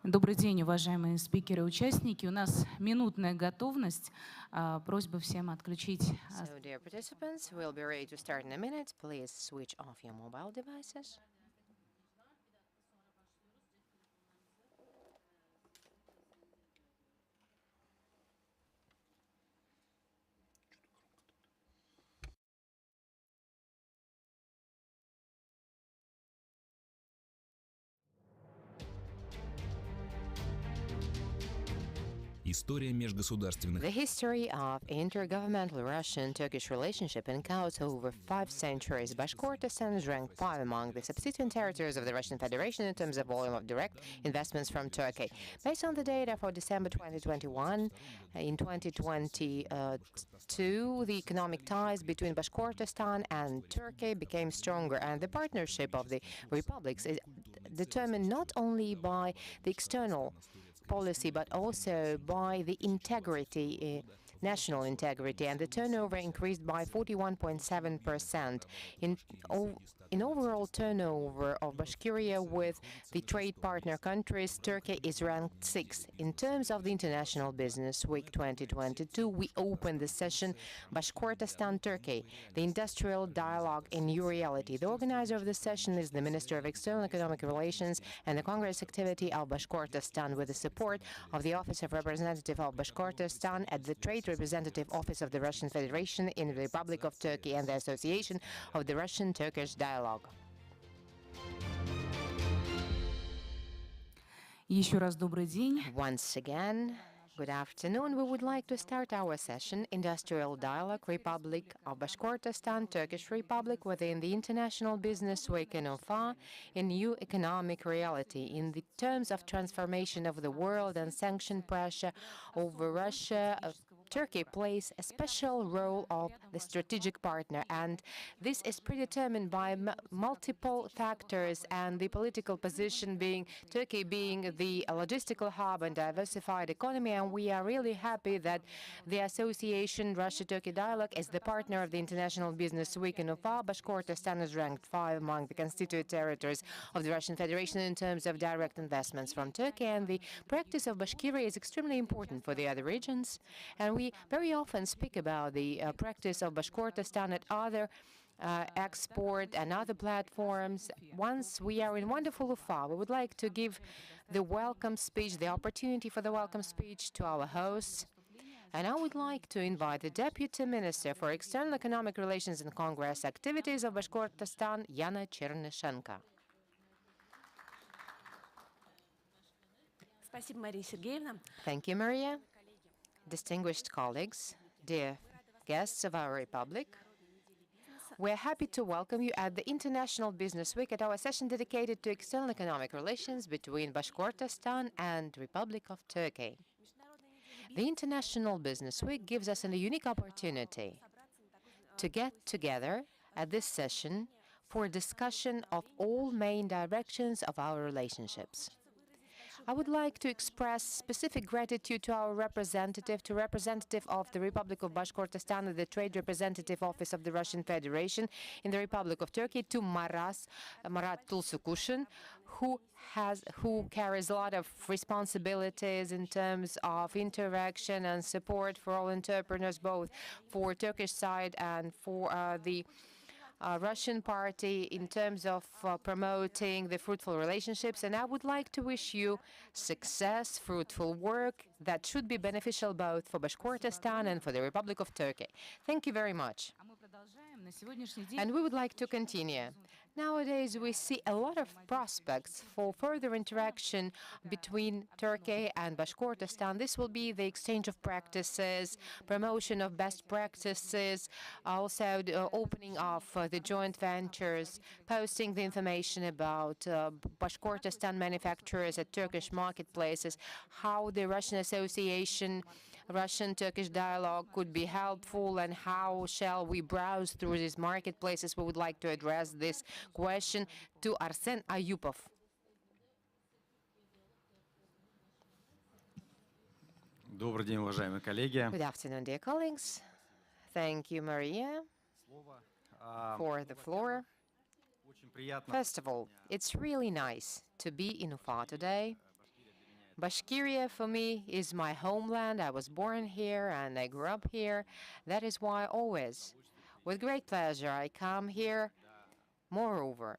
Добрый день, уважаемые спикеры и участники. У нас минутная готовность. Просьба всем отключить. So, dear participants, we'll be ready to start in a minute. Please switch off your mobile devices. История межгосударственных. The history of intergovernmental Russian-Turkish relationship encountered over 5 centuries. Bashkortostan is ranked 5 among the substituent territories of the Russian Federation in terms of volume of direct investments from Turkey. Based on the data for December 2021, in 2022, the economic ties between Bashkortostan and Turkey became stronger, and the partnership of the republics is determined not only by the external policy, but also by the integrity, national integrity, and the turnover increased by 41.7%. In overall turnover of Bashkiria with the trade partner countries, Turkey is ranked 6th. In terms of the International Business Week 2022, we opened the session Bashkortostan, Turkey, the industrial dialogue in new reality. The organizer of the session is the Minister of External Economic Relations and the Congress activity of Bashkortostan, with the support of the Office of Representative of Bashkortostan at the Trade Representative Office of the Russian Federation in the Republic of Turkey and the Association of the Russian-Turkish Dialogue. Еще раз добрый день. Once again, good afternoon. We would like to start our session, Industrial Dialogue, Republic of Bashkortostan, Turkish Republic, within the International Business Week in Ufa, in new economic reality, in the terms of transformation of the world and sanction pressure over Russia. Turkey plays a special role of the strategic partner, and this is predetermined by multiple factors, and the political position being Turkey being the logistical hub and diversified economy. And we are really happy that the association Russia-Turkey Dialogue is the partner of the International Business Week in Ufa. Bashkortostan is ranked 5 among the constituent territories of the Russian Federation in terms of direct investments from Turkey, and the practice of Bashkiria is extremely important for the other regions. And we very often speak about the practice of Bashkortostan at other export and other platforms. Once we are in wonderful Ufa, we would like to give the welcome speech, the opportunity for the welcome speech to our hosts. And I would like to invite the Deputy Minister for External Economic Relations and Congress Activities of Bashkortostan, Yana Chernyshenko. Thank you, Maria. Distinguished colleagues, dear guests of our Republic, we're happy to welcome you at the International Business Week, at our session dedicated to external economic relations between Bashkortostan and Republic of Turkey. The International Business Week gives us a unique opportunity to get together at this session for a discussion of all main directions of our relationships. I would like to express specific gratitude to our representative of the Republic of Bashkortostan at the Trade Representative Office of the Russian Federation in the Republic of Turkey, to Marat Tulsukushin, who carries a lot of responsibilities in terms of interaction and support for all entrepreneurs, both for Turkish side and for the Russian party, in terms of promoting the fruitful relationships. And I would like to wish you success, fruitful work that should be beneficial both for Bashkortostan and for the Republic of Turkey. Thank you very much. And we would like to continue. Nowadays, we see a lot of prospects for further interaction between Turkey and Bashkortostan. This will be the exchange of practices, promotion of best practices, also the opening of the joint ventures, posting the information about Bashkortostan manufacturers at Turkish marketplaces, how the Russian Association, Russian-Turkish dialogue could be helpful, and how shall we browse through these marketplaces. We would like to address this question to Arsen Ayupov. Добрый день, уважаемые коллеги. Good afternoon, dear colleagues. Thank you, Maria, for the floor. First of all, it's really nice to be in Ufa today Bashkiria, for me, is my homeland. I was born here and I grew up here. That is why always, with great pleasure, I come here. Moreover,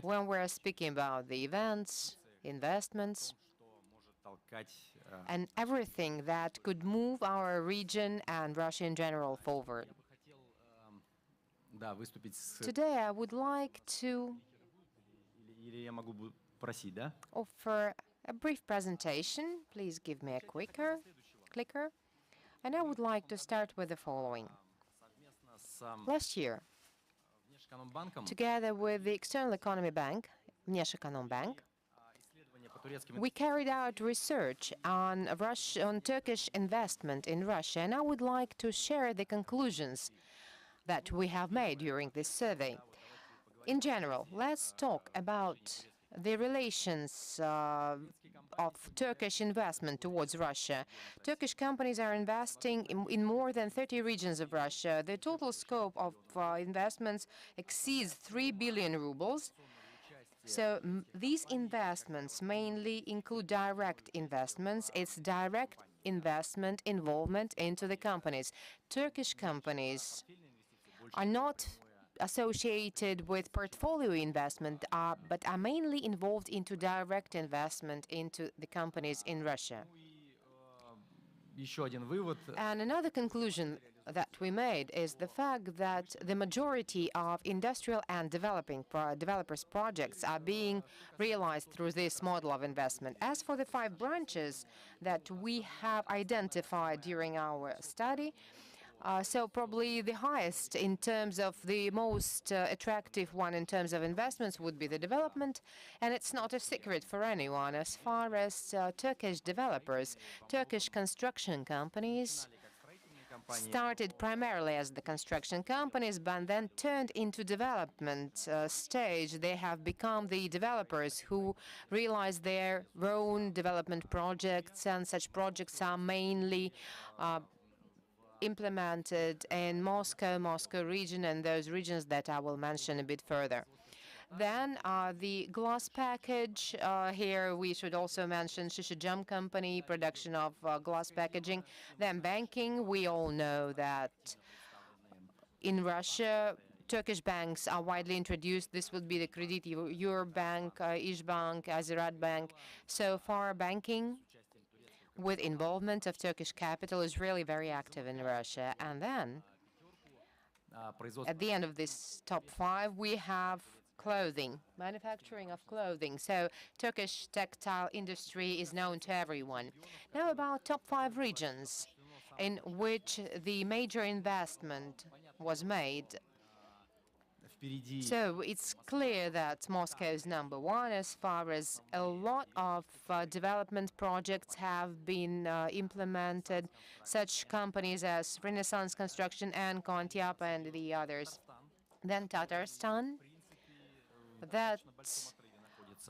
when we're speaking about the events, investments, and everything that could move our region and Russia in general forward. Today, I would like to offer a brief presentation. Please give me a clicker. And I would like to start with the following. Last year, together with the External Economy Bank, Bank, we carried out research on Turkish investment in Russia, and I would like to share the conclusions that we have made during this survey. In general, let's talk about the relations of Turkish investment towards Russia. Turkish companies are investing in more than 30 regions of Russia. The total scope of investments exceeds 3 billion rubles. So these investments mainly include direct investments. It's direct investment involvement into the companies. Turkish companies are not associated with portfolio investment, but are mainly involved into direct investment into the companies in Russia. And another conclusion that we made is the fact that the majority of industrial and developers projects are being realized through this model of investment. As for the 5 branches that we have identified during our study, so probably the highest in terms of the most attractive one in terms of investments would be the development, and it's not a secret for anyone as far as Turkish developers, Turkish construction companies started primarily as the construction companies, but then turned into development stage. They have become the developers who realize their own development projects, and such projects are mainly implemented in Moscow region, and those regions that I will mention a bit further. Then the glass package. Here we should also mention Shisha company, production of glass packaging. Then banking. We all know that in Russia, Turkish banks are widely introduced. This would be the Credit Eurobank, İşbank, Azirat Bank. So far, banking with involvement of Turkish capital is really very active in Russia. And then, at the end of this top 5, we have clothing, manufacturing of clothing. So Turkish textile industry is known to everyone. Now about top 5 regions in which the major investment was made. So it's clear that Moscow is #1 as far as a lot of development projects have been implemented, such companies as Renaissance Construction and Kontiap and the others. Then Tatarstan, that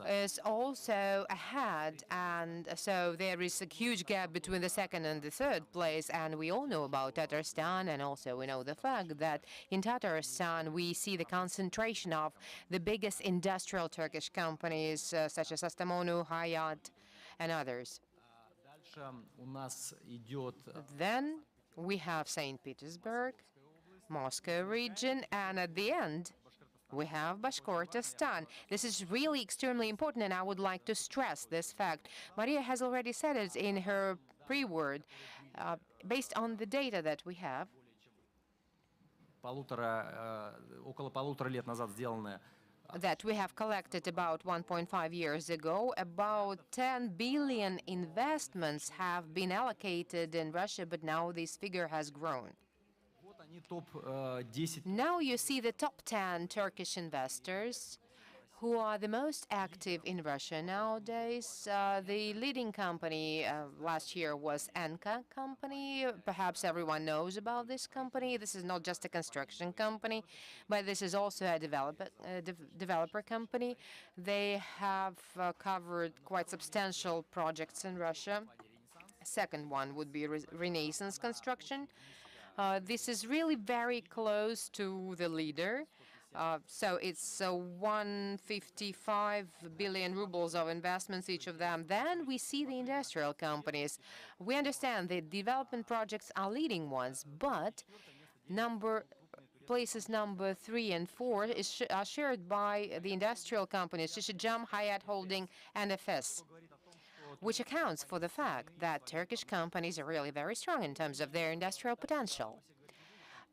is also ahead, and so there is a huge gap between the 2nd and the 3rd place, and we all know about Tatarstan, and also we know the fact that in Tatarstan we see the concentration of the biggest industrial Turkish companies such as Astamonu, Hayat, and others. Then we have St. Petersburg, Moscow region, and at the end we have Bashkortostan. This is really extremely important, and I would like to stress this fact. Maria has already said it in her pre-word. Based on the data that we have, that we have collected about 1.5 years ago, about 10 billion investments have been allocated in Russia, but now this figure has grown. Now you see the top 10 Turkish investors who are the most active in Russia nowadays. The leading company last year was Enka company. Perhaps everyone knows about this company. This is not just a construction company, but this is also a developer company. They have covered quite substantial projects in Russia. Second one would be Renaissance Construction. This is really very close to the leader. So it's 155 billion rubles of investments, each of them. Then we see the industrial companies. We understand the development projects are leading ones, but places number 3 and 4 are shared by the industrial companies, Şişecam, Hayat Holding, and FS, which accounts for the fact that Turkish companies are really very strong in terms of their industrial potential.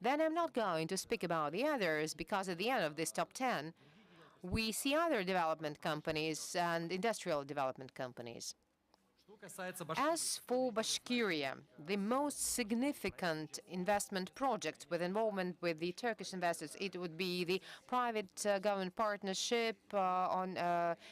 Then I'm not going to speak about the others, because at the end of this top 10, we see other development companies and industrial development companies. As for Bashkiria, the most significant investment project with involvement with the Turkish investors, it would be the private-government partnership on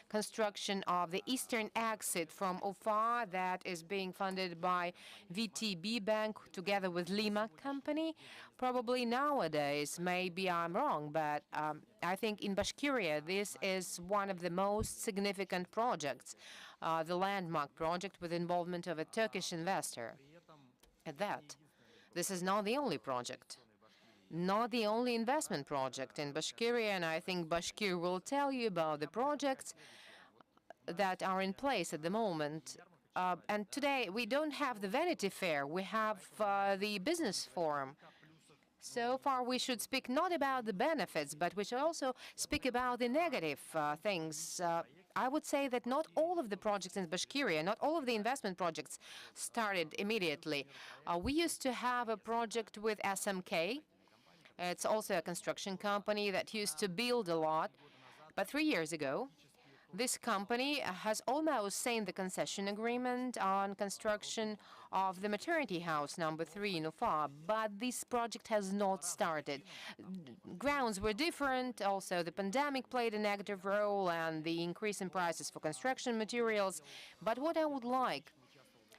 construction of the eastern exit from Ufa that is being funded by VTB Bank together with Lima Company. Probably nowadays, maybe I'm wrong, but I think in Bashkiria this is one of the most significant projects, the landmark project with involvement of a Turkish investor. At that, this is not the only project, not the only investment project in Bashkiria, and I think Bashkir will tell you about the projects that are in place at the moment. And today we don't have the Vanity Fair, we have the business forum. So far we should speak not about the benefits, but we should also speak about the negative things. I would say that not all of the projects in Bashkiria, not all of the investment projects started immediately. We used to have a project with SMK. It's also a construction company that used to build a lot. But 3 years ago, this company has almost signed the concession agreement on construction of the maternity house number 3 in Ufa, but this project has not started. Grounds were different, also the pandemic played a negative role and the increase in prices for construction materials. But what I would like,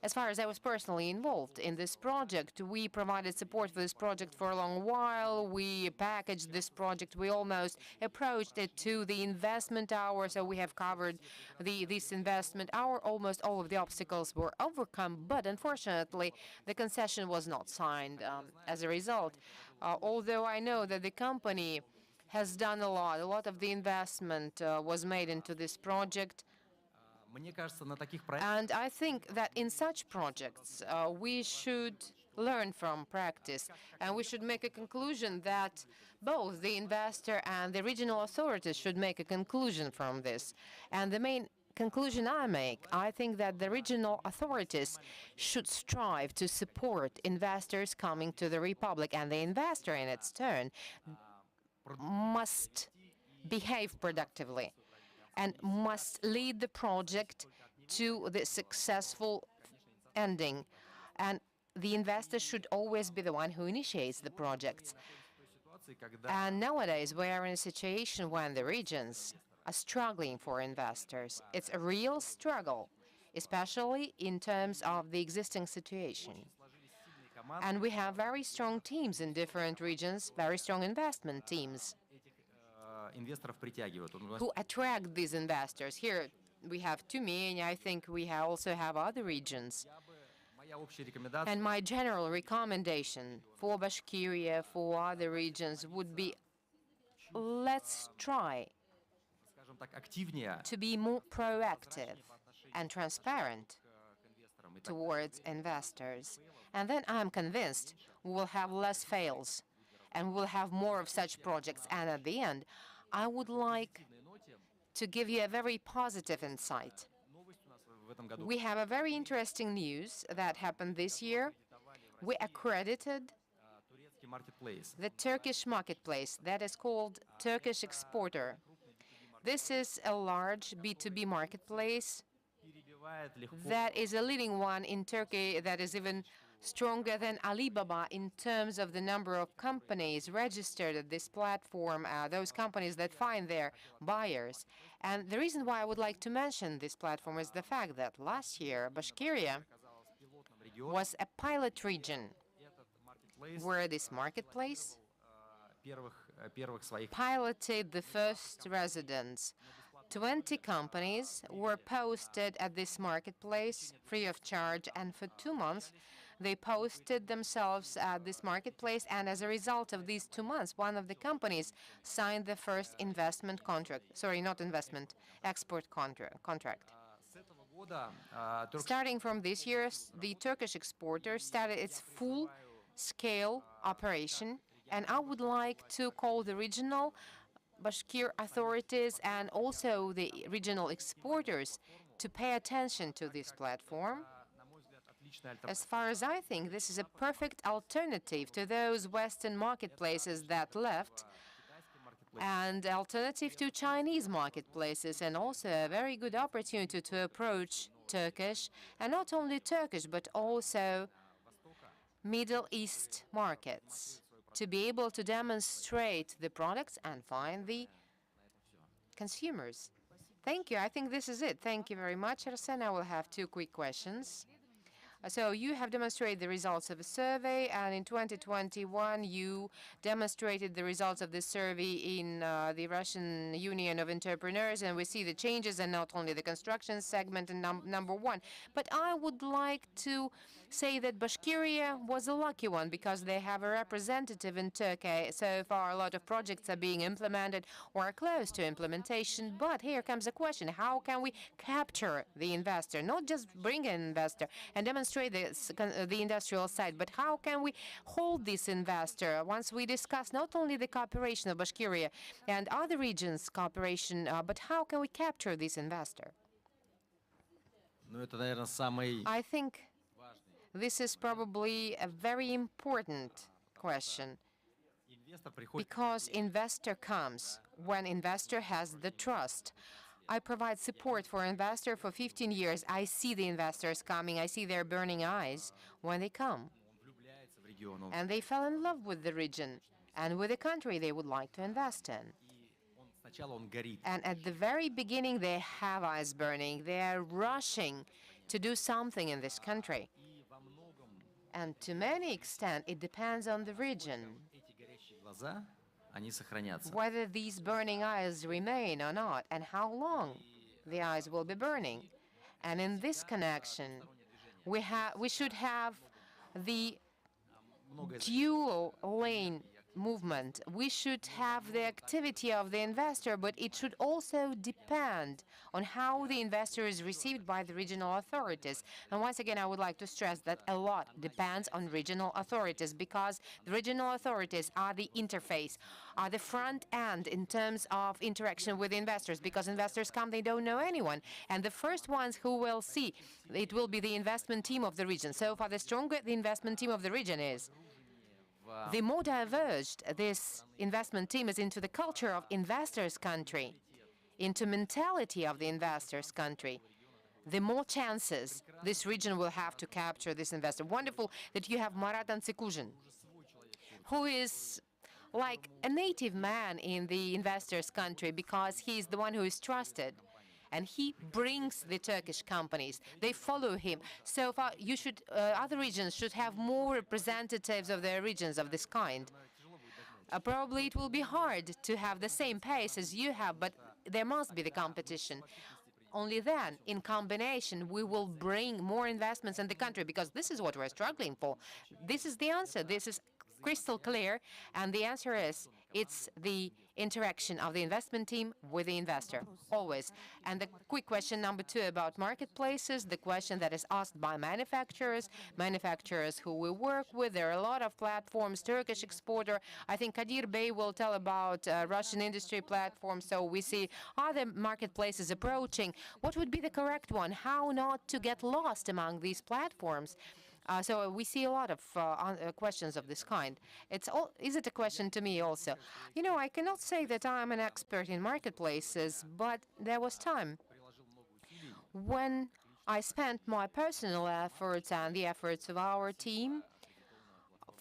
as far as I was personally involved in this project, we provided support for this project for a long while. We packaged this project. We almost approached it to the investment hour, so we have covered this investment hour. Almost all of the obstacles were overcome, but unfortunately, the concession was not signed as a result. Although I know that the company has done a lot of the investment was made into this project. And I think that in such projects, we should learn from practice, and we should make a conclusion that both the investor and the regional authorities should make a conclusion from this. And the main conclusion I make, I think that the regional authorities should strive to support investors coming to the Republic, and the investor in its turn must behave productively and must lead the project to the successful ending. And the investor should always be the one who initiates the projects. And nowadays, we are in a situation when the regions are struggling for investors. It's a real struggle, especially in terms of the existing situation. And we have very strong teams in different regions, very strong investment teams who attract these investors. Here we have Tyumen, I think we also have other regions. And my general recommendation for Bashkiria, for other regions, would be, let's try to be more proactive and transparent towards investors. And then I'm convinced we will have less fails and we will have more of such projects. And at the end, I would like to give you a very positive insight. We have a very interesting news that happened this year. We accredited the Turkish marketplace that is called Turkish Exporter. This is a large B2B marketplace that is a leading one in Turkey, that is even stronger than Alibaba in terms of the number of companies registered at this platform, those companies that find their buyers. And the reason why I would like to mention this platform is the fact that last year Bashkiria was a pilot region where this marketplace piloted the first residents. 20 companies were posted at this marketplace free of charge, and for 2 months They posted themselves at this marketplace, and as a result of these 2 months, one of the companies signed the first investment contract. Sorry, not investment, export contract. Starting from this year, the Turkish exporter started its full-scale operation, and I would like to call the regional Bashkir authorities and also the regional exporters to pay attention to this platform. As far as I think, this is a perfect alternative to those Western marketplaces that left, and alternative to Chinese marketplaces, and also a very good opportunity to approach Turkish, and not only Turkish, but also Middle East markets, to be able to demonstrate the products and find the consumers. Thank you. I think this is it. Thank you very much, Arsen. I will have 2 quick questions. So you have demonstrated the results of a survey, and in 2021 you demonstrated the results of this survey in the Russian Union of Entrepreneurs, and we see the changes, and not only the construction segment and number 1. But I would like to say that Bashkiria was a lucky one because they have a representative in Turkey. So far, a lot of projects are being implemented or are close to implementation. But here comes a question: how can we capture the investor? Not just bring an investor and demonstrate the industrial side, but how can we hold this investor once we discuss not only the cooperation of Bashkiria and other regions' cooperation, but how can we capture this investor? I think this is probably a very important question, because investor comes when investor has the trust. I provide support for investor for 15 years. I see the investors coming. I see their burning eyes when they come. And they fell in love with the region and with the country they would like to invest in. And at the very beginning, they have eyes burning. They are rushing to do something in this country. And to many extent, it depends on the region whether these burning eyes remain or not, and how long the eyes will be burning. And in this connection, we should have the dual lane movement. We should have the activity of the investor, but it should also depend on how the investor is received by the regional authorities. And once again, I would like to stress that a lot depends on regional authorities, because the regional authorities are the interface, are the front end in terms of interaction with investors, because investors come, they don't know anyone. And the first ones who will see, it will be the investment team of the region. So far, the stronger the investment team of the region is, the more diverged this investment team is into the culture of investors' country, into mentality of the investors' country, the more chances this region will have to capture this investor. Wonderful that you have Marat Ansikuzhin, who is like a native man in the investors' country, because he is the one who is trusted. And he brings the Turkish companies. They follow him. So far, other regions should have more representatives of their regions of this kind. Probably it will be hard to have the same pace as you have, but there must be the competition. Only then, in combination, we will bring more investments in the country, because this is what we're struggling for. This is the answer. This is crystal clear, and the answer is, it's the interaction of the investment team with the investor, always. And the quick question number 2 about marketplaces, the question that is asked by manufacturers who we work with. There are a lot of platforms, Turkish exporter. I think Kadir Bey will tell about Russian industry platforms, so we see other marketplaces approaching. What would be the correct one? How not to get lost among these platforms? So we see a lot of questions of this kind. Is it a question to me also? You know, I cannot say that I'm an expert in marketplaces, but there was time when I spent my personal efforts and the efforts of our team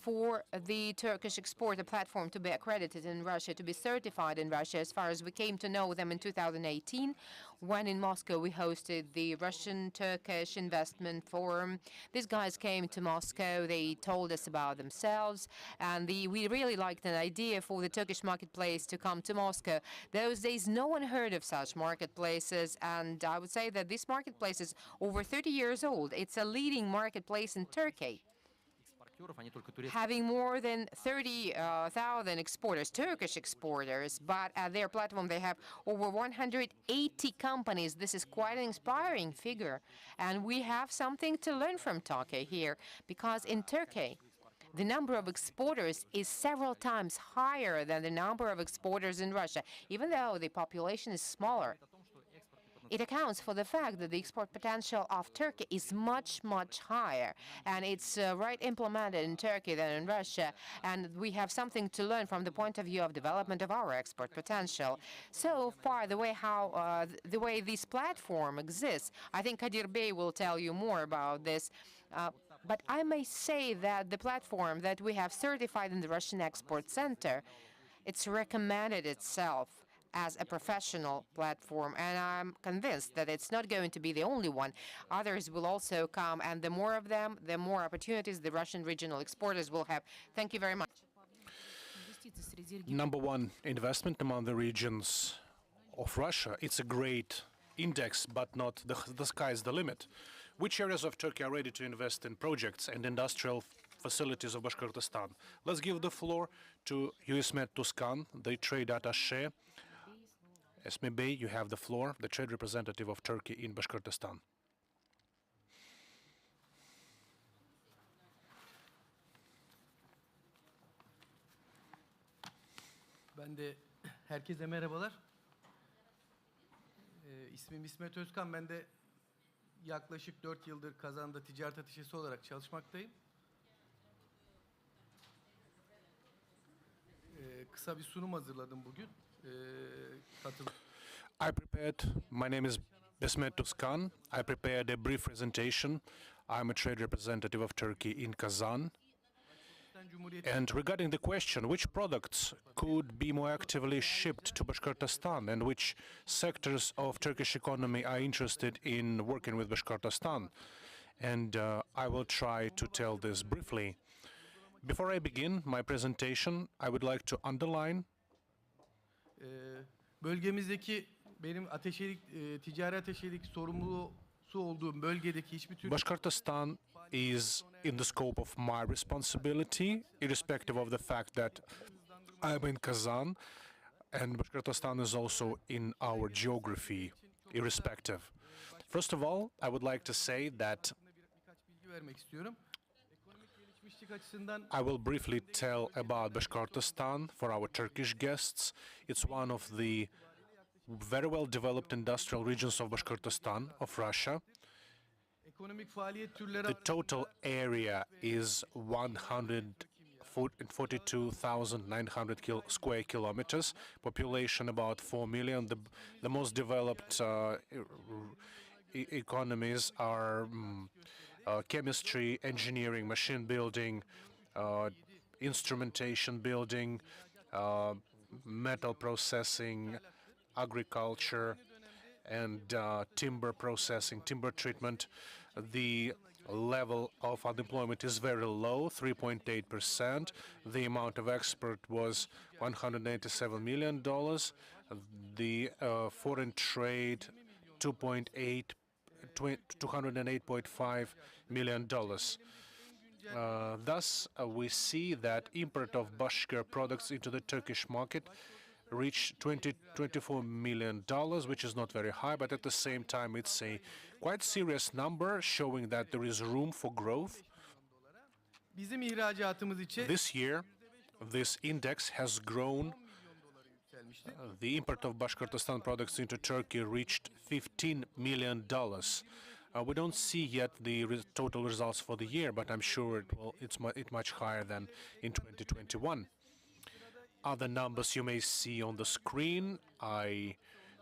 for the Turkish exporter platform to be accredited in Russia, to be certified in Russia, as far as we came to know them in 2018, when in Moscow we hosted the Russian-Turkish Investment Forum. These guys came to Moscow, they told us about themselves, and we really liked an idea for the Turkish marketplace to come to Moscow. Those days, no one heard of such marketplaces, and I would say that this marketplace is over 30 years old. It's a leading marketplace in Turkey. having more than 30,000 exporters, Turkish exporters, but at their platform they have over 180 companies. This is quite an inspiring figure. And we have something to learn from Turkey here, because in Turkey, the number of exporters is several times higher than the number of exporters in Russia, even though the population is smaller. It accounts for the fact that the export potential of Turkey is much, much higher, and it's right implemented in Turkey than in Russia, and we have something to learn from the point of view of development of our export potential. So far, the way this platform exists, I think Kadir Bey will tell you more about this, but I may say that the platform that we have certified in the Russian Export Center, it's recommended itself as a professional platform, and I'm convinced that it's not going to be the only one. Others will also come, and the more of them, the more opportunities the Russian regional exporters will have. Thank you very much. Number one investment among the regions of Russia. It's a great index, but not the sky's the limit. Which areas of Turkey are ready to invest in projects and industrial facilities of Bashkortostan? Let's give the floor to Esme Tuskan, the trade attaché. Esme Bey, you have the floor, the trade representative of Turkey in Bashkortostan. Herkese merhabalar. İsmim İsmet Özkan. Ben de yaklaşık 4 yıldır Kazan'da ticaret ateşesi olarak çalışmaktayım. Kısa bir sunum hazırladım bugün. My name is Esmet Tuskan. I prepared a brief presentation. I'm a trade representative of Turkey in Kazan. And regarding the question, which products could be more actively shipped to Bashkortostan and which sectors of Turkish economy are interested in working with Bashkortostan? And I will try to tell this briefly. Before I begin my presentation, I would like to underline bölgemizdeki benim ticari ateşelik sorumlusu olduğum bölgedeki hiçbir tür Bashkortostan is in the scope of my responsibility, irrespective of the fact that I'm in Kazan, and Bashkortostan is also in our geography, irrespective. First of all, I would like to say that I will briefly tell about Bashkortostan for our Turkish guests. It's one of the very well-developed industrial regions of Bashkortostan, of Russia. The total area is 142,900 square kilometers, population about 4 million. The most developed economies are chemistry, engineering, machine building, instrumentation building, metal processing, agriculture, and timber processing, timber treatment. The level of unemployment is very low, 3.8%. The amount of export was $197 million. The foreign trade, $208.5 million. Thus, we see that import of Bashkir products into the Turkish market reached $24 million, which is not very high, but at the same time, it's a quite serious number, showing that there is room for growth. This year, this index has grown. The import of Bashkortostan products into Turkey reached $15 million. We don't see yet the total results for the year, but I'm sure it's much higher than in 2021. Other numbers you may see on the screen. I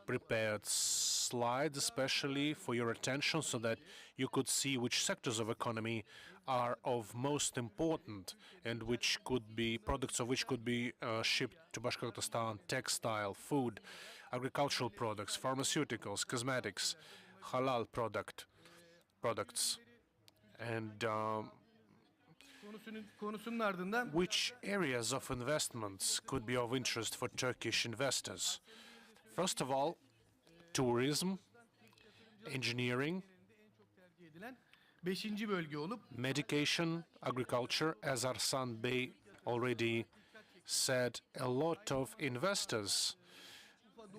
prepared slides especially for your attention so that you could see which sectors of economy are of most important and which could be products of which could be shipped to Bashkortostan: textile, food, agricultural products, pharmaceuticals, cosmetics, halal products, and which areas of investments could be of interest for Turkish investors. First of all, tourism, engineering. beşinci bölge olup Medication, agriculture, as Arsan Bey already said, a lot of investors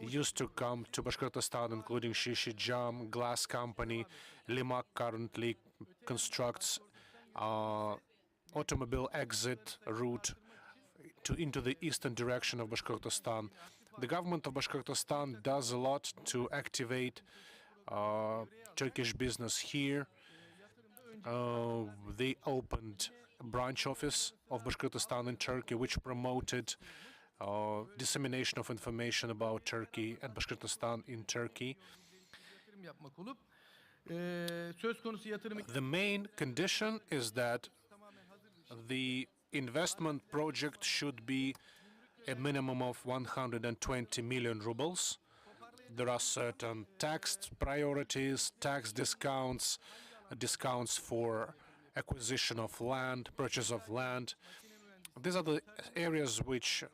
used to come to Bashkortostan, including Shishijam Glass Company. Limak currently constructs automobile exit route into the eastern direction of Bashkortostan. The government of Bashkortostan does a lot to activate Turkish business here. They opened a branch office of Bashkortostan in Turkey, which promoted dissemination of information about Turkey and Bashkortostan in Turkey. yatırım yapmak olup söz konusu yatırım The main condition is that the investment project should be a minimum of 120 million rubles. There are certain tax priorities, tax discounts, discounts for acquisition of land, purchase of land. These are the areas which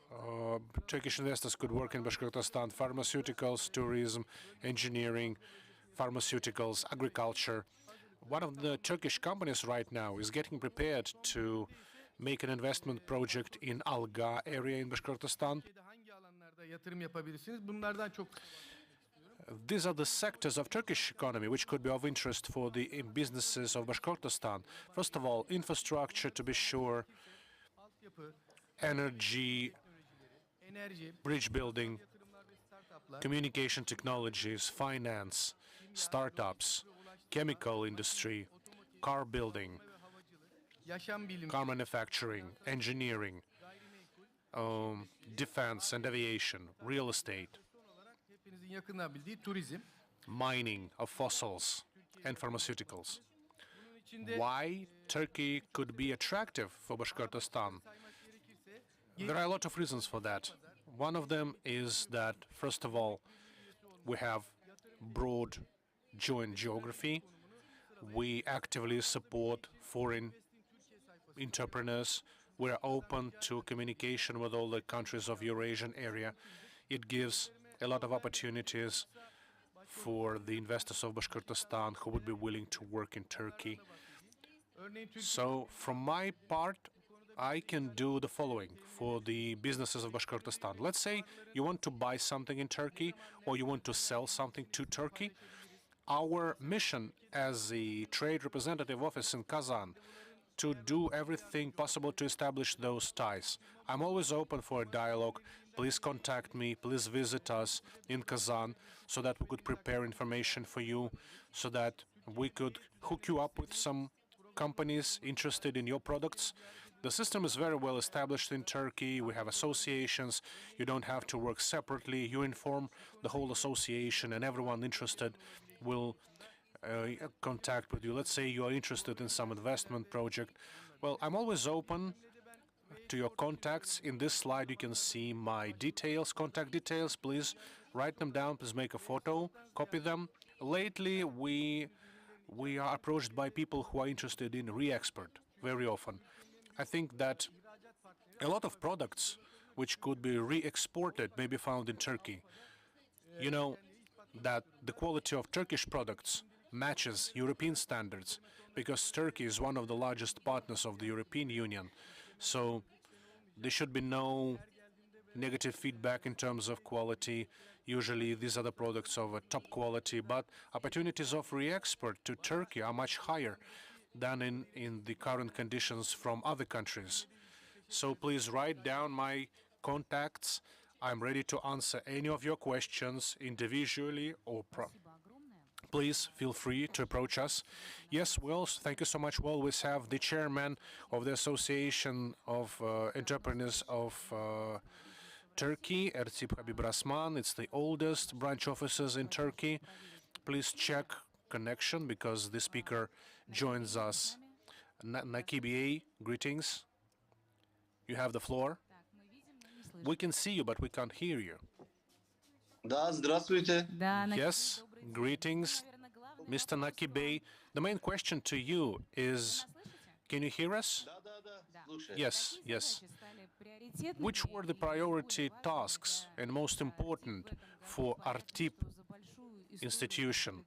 Turkish investors could work in Bashkortostan: pharmaceuticals, tourism, engineering, pharmaceuticals, agriculture. One of the Turkish companies right now is getting prepared to make an investment project in Alga area in Bashkortostan. hangi alanlarda yatırım yapabilirsiniz? Bunlardan çok These are the sectors of Turkish economy which could be of interest for the businesses of Bashkortostan. First of all, infrastructure, to be sure, altyapı, energy, enerji, bridge building, yatırımlar ve startuplar, communication technologies, finance, startups, chemical industry, car building, yaşam bilimi, car manufacturing, engineering, defense and aviation, real estate, hepinizin yakından bildiği turizm. mining of fossils and pharmaceuticals. Bunun içinde Why Turkey could be attractive for Bashkortostan? There are a lot of reasons for that. One of them is that, first of all, we have broad joint geography. We actively support foreign entrepreneurs. We're open to communication with all the countries of Eurasian area. It gives a lot of opportunities for the investors of Bashkortostan who would be willing to work in Turkey. örneğin Türkiye So, from my part, I can do the following for the businesses of Bashkortostan. Let's say you want to buy something in Turkey or you want to sell something to Turkey. Our mission as the trade representative office in Kazan to do everything possible to establish those ties. I'm always open for a dialogue. Please contact me, please visit us in Kazan so that we could prepare information for you, so that we could hook you up with some companies interested in your products. The system is very well established in Turkey. We have associations. You don't have to work separately. You inform the whole association and everyone interested will contact with you. Let's say you are interested in some investment project. Well, I'm always open to your contacts. In this slide, you can see my details, contact details. Please write them down. Please make a photo, copy them. Lately, we are approached by people who are interested in re-export very often. I think that a lot of products which could be re-exported may be found in Turkey. You know that the quality of Turkish products matches European standards because Turkey is one of the largest partners of the European Union. So there should be no negative feedback in terms of quality. Usually these are the products of a top quality, but opportunities of re-export to Turkey are much higher than in the current conditions from other countries. So please write down my contacts. I'm ready to answer any of your questions individually or please feel free to approach us. Yes, well, thank you so much. We always have the chairman of the Association of Entrepreneurs of Turkey, Ertip Habib Rasman. It's the oldest branch offices in Turkey. Please check connection because the speaker joins us. Nakibiye, greetings. You have the floor. We can see you, but we can't hear you. Да, здравствуйте. Yes, greetings, Mr. Nakibey. The main question to you is, can you hear us? Да, да, да. Слушай. Yes, yes. Which were the priority tasks and most important for ARTIP institution?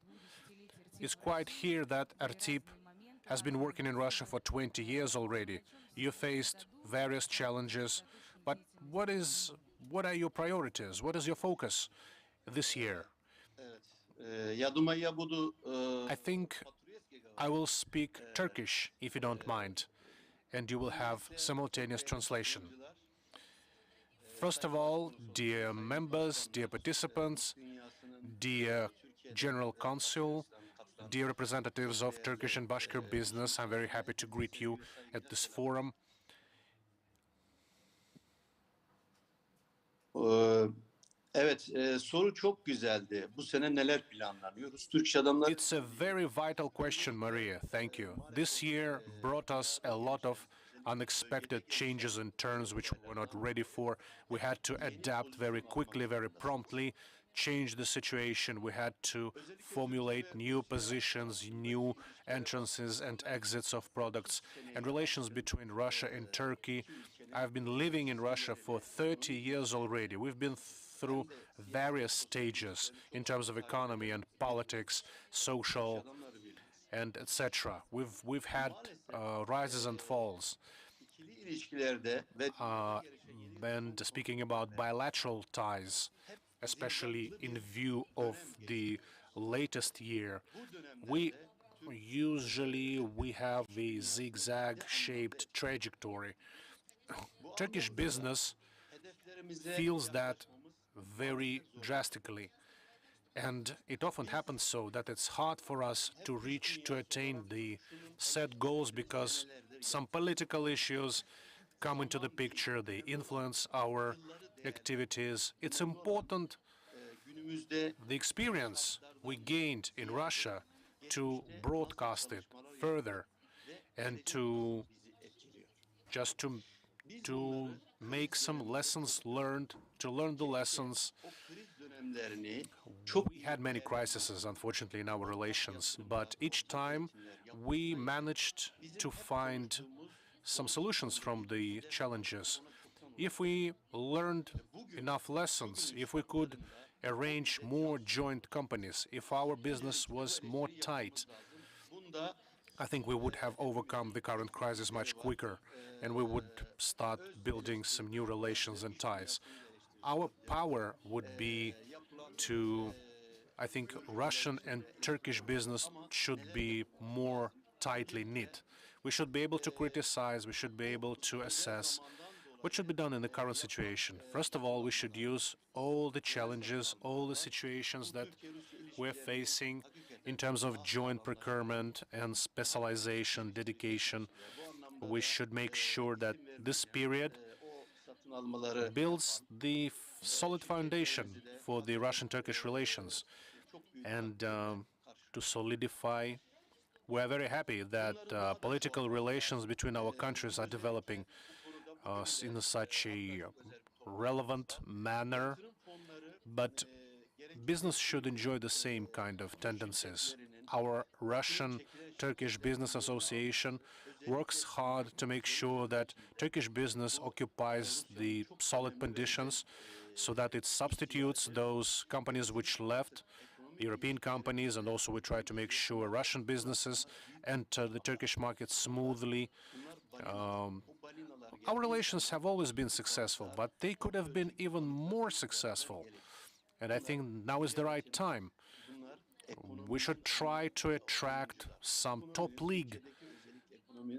It's quite here that ARTIP has been working in Russia for 20 years already. You faced various challenges, but what are your priorities? What is your focus this year? Я думаю, я буду I think I will speak Turkish, if you don't mind, and you will have simultaneous translation. First of all, dear members, dear participants, dear General Consul, dear representatives of Turkish and Bashkir business, I'm very happy to greet you at this forum. Evet, soru çok güzeldi. Bu sene neler planlanıyoruz? Türk iş adamları It's a very vital question, Maria. Thank you. This year brought us a lot of unexpected changes and turns which we were not ready for. We had to adapt very quickly, very promptly, change the situation. We had to formulate new positions, new entrances and exits of products, and relations between Russia and Turkey. I've been living in Russia for 30 years already. We've been through various stages in terms of economy and politics, social, and etc. We've had rises and falls. ikili ilişkilerde ve And speaking about bilateral ties, especially in view of the latest year, we have a zigzag-shaped trajectory. Turkish business feels that very drastically. And it often happens so that it's hard for us to attain the set goals because some political issues come into the picture, they influence our activities. It's important, günümüzde the experience we gained in Russia, to broadcast it further and to make some lessons learned, to learn the lessons. kriz dönemlerini çok We had many crises, unfortunately, in our relations, but each time we managed to find some solutions from the challenges. If we learned enough lessons, if we could arrange more joint companies, if our business was more tight, bunda I think we would have overcome the current crisis much quicker, and we would start building some new relations and ties. Our power would be to, I think, Russian and Turkish business should be more tightly knit. We should be able to criticize, we should be able to assess what should be done in the current situation. First of all, we should use all the challenges, all the situations that we're facing in terms of joint procurement and specialization, dedication. We should make sure that this period satın almaları builds the solid foundation for the Russian-Turkish relations. And to solidify, we're very happy that political relations between our countries are developing in such a relevant manner, but business should enjoy the same kind of tendencies. Our Russian-Turkish Business Association works hard to make sure that Turkish business occupies the solid conditions so that it substitutes those companies which left, European companies, and also we try to make sure Russian businesses enter the Turkish market smoothly. Our relations have always been successful, but they could have been even more successful. And I think now is the right time. We should try to attract some top league,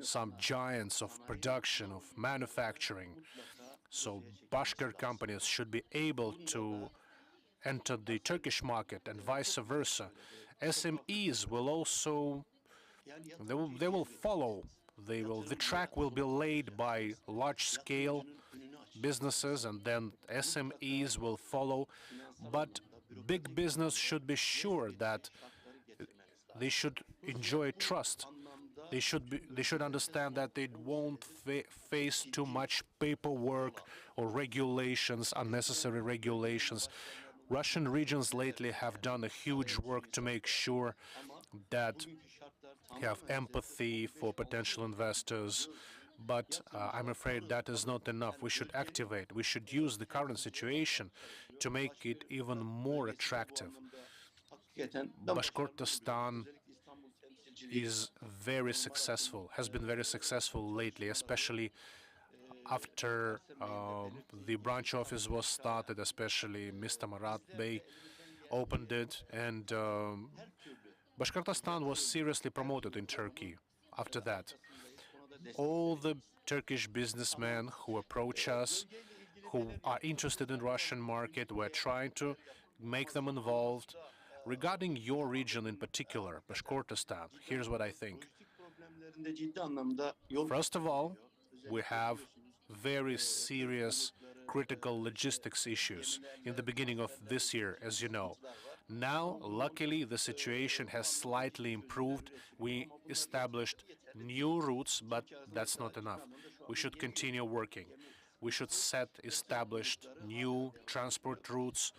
some giants of production, of manufacturing. So Bashkir companies should be able to enter the Turkish market and vice versa. SMEs will also, they will follow. The track will be laid by large-scale businesses, and then SMEs will follow. But big business should be sure that they should enjoy trust. They should understand that they won't face too much paperwork or regulations, unnecessary regulations. Russian regions lately have done a huge work to make sure that they have empathy for potential investors, but I'm afraid that is not enough. We should activate, we should use the current situation to make it even more attractive. hakikaten Bashkortostan is very successful, has been very successful lately, especially after the branch office was started, especially Mr. Marat Bey opened it, and Bashkortostan was seriously promoted in Turkey after that. All the Turkish businessmen who approach us, who are interested in Russian market, we're trying to make them involved. Regarding your region in particular, Bashkortostan, here's what I think. First of all, we have very serious critical logistics issues in the beginning of this year, as you know. Now, luckily, the situation has slightly improved. We established new routes, but that's not enough. We should continue working. We should established new transport routes.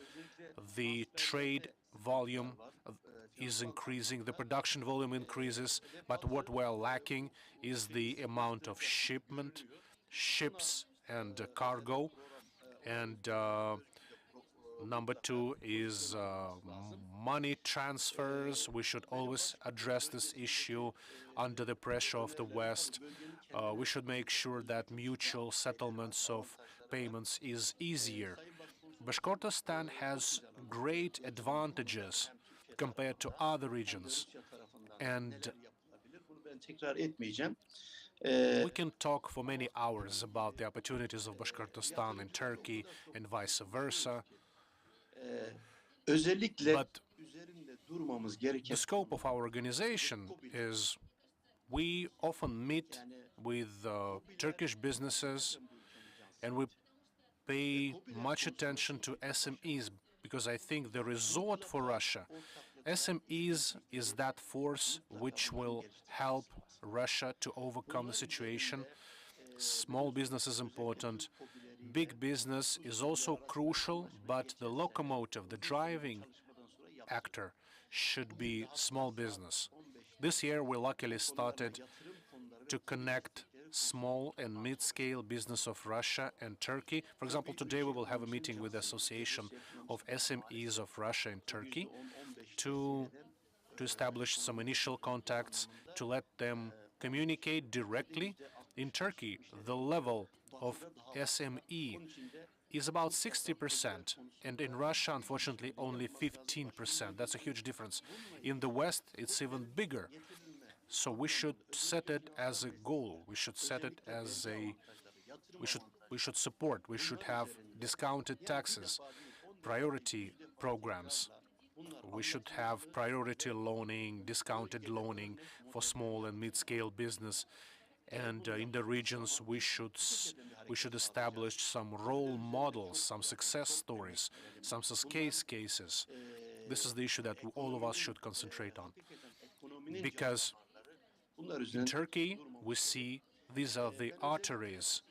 The trade volume is increasing, the production volume increases, but what we're lacking is the amount of shipment, ships and cargo. And number two is money transfers. We should always address this issue under the pressure of the West. We should make sure that mutual settlements of payments is easier. Bashkortostan has great advantages compared to other regions, and we can talk for many hours about the opportunities of Bashkortostan in Turkey and vice versa. But the scope of our organization is we often meet with Turkish businesses and we pay much attention to SMEs because I think the resort for Russia, SMEs is that force which will help Russia to overcome the situation. Small business is important. Big business is also crucial, but the locomotive, the driving actor should be small business. This year we luckily started to connect small and mid-scale business of Russia and Turkey. For example, today we will have a meeting with the Association of SMEs of Russia and Turkey to establish some initial contacts, to let them communicate directly. In Turkey, the level of SME is about 60%, and in Russia, unfortunately, only 15%. That's a huge difference. In the West, it's even bigger. So we should set it as a goal. We should set it as a... We should support. We should have discounted taxes, priority programs. We should have priority loaning, discounted loaning for small and mid-scale business. And in the regions, we should establish some role models, some success stories, some case cases. This is the issue that all of us should concentrate on. Because in Turkey, we see these are the arteries,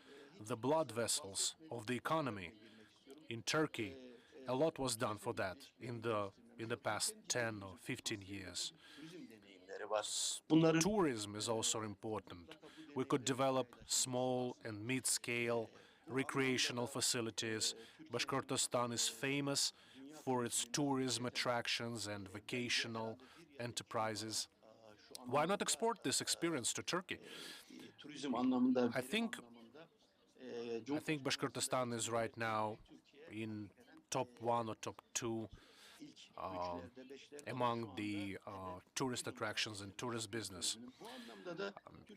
the blood vessels of the economy. In Turkey, a lot was done for that in the past 10 or 15 years. Tourism is also important. We could develop small and mid-scale recreational facilities. Bashkortostan is famous for its tourism attractions and vacational enterprises. Why not export this experience to Turkey? I think Bashkortostan is right now in top 1 or top 2 among the tourist attractions and tourist business.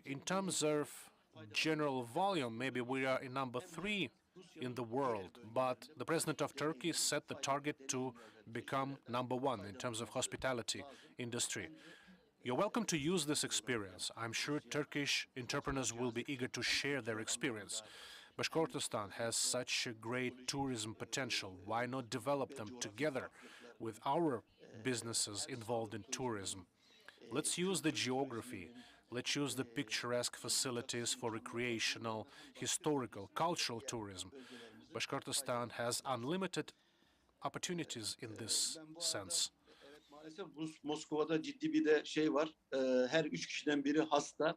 In terms of general volume, maybe we are in number 3 in the world, but the president of Turkey set the target to become number 1 in terms of hospitality industry. You're welcome to use this experience. I'm sure Turkish entrepreneurs will be eager to share their experience. Bashkortostan has such a great tourism potential. Why not develop them together with our businesses involved in tourism? Let's use the geography. Let's use the picturesque facilities for recreational, historical, cultural tourism. Bashkortostan has unlimited opportunities in this sense. Maalesef Moskova'da ciddi bir de şey var. Her 3 kişiden biri hasta.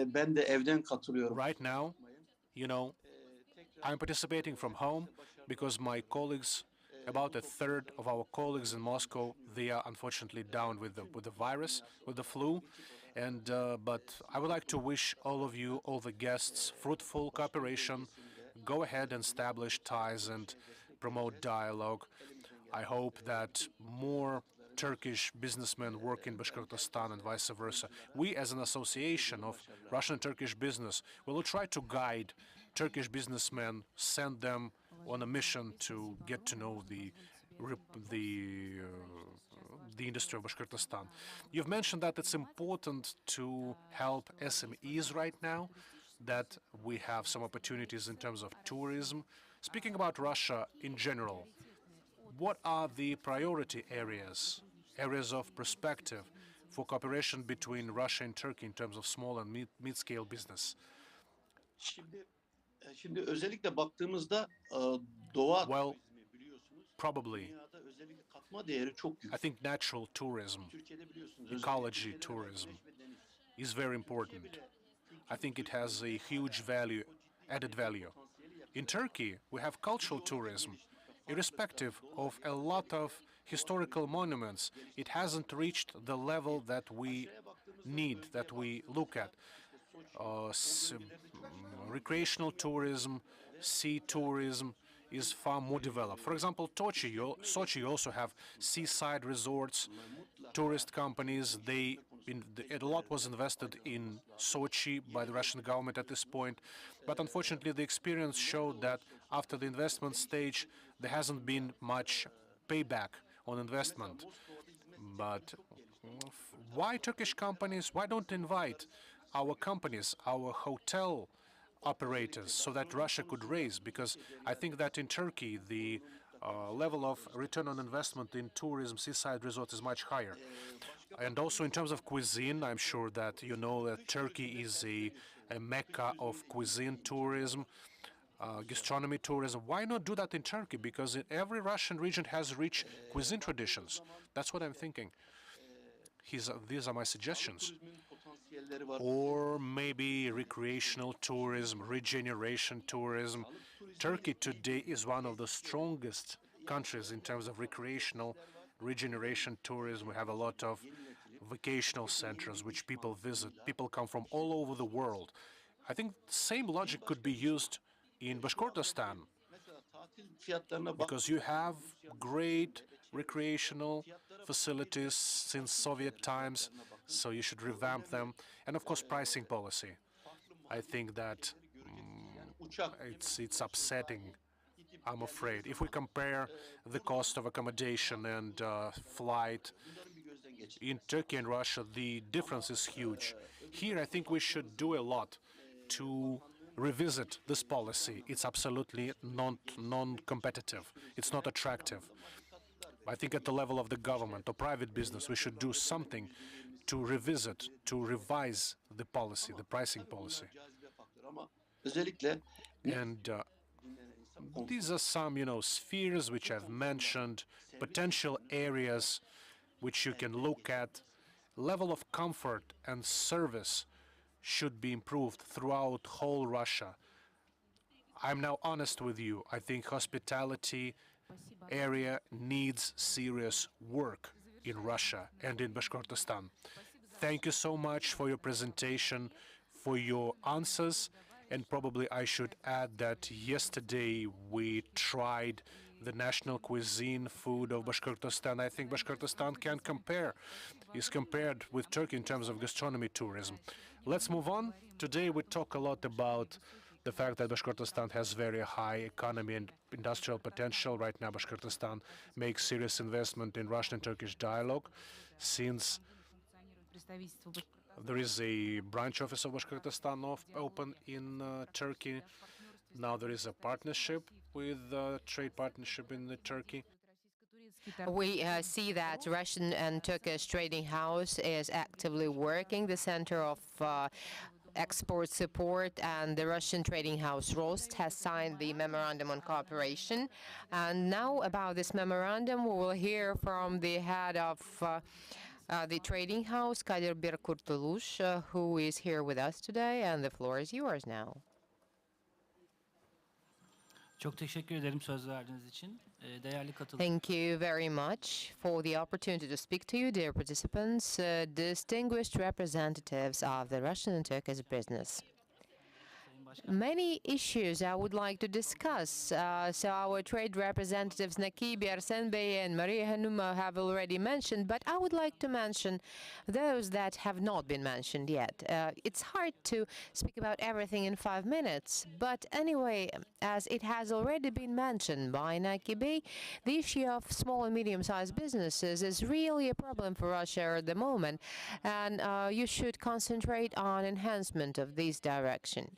Ben de evden katılıyorum. Right now, you know, I'm participating from home because my colleagues About a third of our colleagues in Moscow, they are unfortunately down with the virus, with the flu. And but I would like to wish all of you, all the guests, fruitful cooperation. Go ahead and establish ties and promote dialogue. I hope that more Turkish businessmen work in Bashkortostan and vice versa. We, as an association of Russian and Turkish business, will try to guide Turkish businessmen, send them on a mission to get to know the industry of Bashkortostan. You've mentioned that it's important to help SMEs right now, that we have some opportunities in terms of tourism. Speaking about Russia in general, what are the priority areas of perspective for cooperation between Russia and Turkey in terms of small and mid-scale business? Şimdi özellikle baktığımızda doğa Well, turizmi biliyorsunuz probably, dünyada özellikle katma değeri çok I yüksek. think natural tourism, Türkiye'de biliyorsunuz ecology özellikle tourism güneş ve deniz. is very important. I think it has a huge value, added value. In Turkey, we have cultural tourism. Irrespective of a lot of historical monuments, it hasn't reached the level that we need, that we look at. Recreational tourism, sea tourism is far more developed. For example, Sochi, you also have seaside resorts, tourist companies. A lot was invested in Sochi by the Russian government at this point, but unfortunately the experience showed that after the investment stage, there hasn't been much payback on investment. But why Turkish companies? Why don't invite our companies, our hotel operators, so that Russia could raise? Because I think that in Turkey, the level of return on investment in tourism, seaside resorts is much higher. And also in terms of cuisine, I'm sure that you know that Turkey is a mecca of cuisine tourism, gastronomy tourism. Why not do that in Turkey? Because every Russian region has rich cuisine traditions. That's what I'm thinking. These are my suggestions. Or maybe recreational tourism, regeneration tourism. Turkey today is one of the strongest countries in terms of recreational regeneration tourism. We have a lot of vacational centers which people visit. People come from all over the world. I think the same logic could be used in Bashkortostan, because you have great recreational facilities since Soviet times, so you should revamp them. And of course, pricing policy. I think that it's upsetting, I'm afraid. If we compare the cost of accommodation and flight in Turkey and Russia, the difference is huge. Here, I think we should do a lot to revisit this policy. It's absolutely non-competitive. It's not attractive. I think at the level of the government or private business, we should do something to revisit, to revise the policy, the pricing policy. And these are some, spheres which I've mentioned, potential areas which you can look at. Level of comfort and service should be improved throughout whole Russia. I'm now honest with you. I think hospitality area needs serious work in Russia and in Bashkortostan. Thank you so much for your presentation, for your answers. And probably I should add that yesterday we tried the national cuisine food of Bashkortostan. I think Bashkortostan is compared with Turkey in terms of gastronomy tourism. Let's move on. Today we talk a lot about the fact that Bashkortostan has very high economy and industrial potential. Right now, Bashkortostan makes serious investment in Russian and Turkish dialogue, since there is a branch office of Bashkortostan open in Turkey. Now there is a partnership with trade partnership in Turkey. We see that Russian and Turkish trading house is actively working. The Center of Export Support and the Russian trading house Rost has signed the memorandum on cooperation. And now about this memorandum, we will hear from the head of the trading house, Kadir Birkurtulush, who is here with us today, and the floor is yours now. Çok teşekkür ederim söz verdiğiniz için. Değerli katılımcılar. Thank you very much for the opportunity to speak to you, dear participants, distinguished representatives of the Russian and Turkish business. Many issues I would like to discuss. So our trade representatives Nakibi, Arsen Bey and Maria Hanuma have already mentioned, but I would like to mention those that have not been mentioned yet. It's hard to speak about everything in 5 minutes, but anyway, as it has already been mentioned by Nakibi, the issue of small and medium-sized businesses is really a problem for Russia at the moment, and you should concentrate on enhancement of this direction.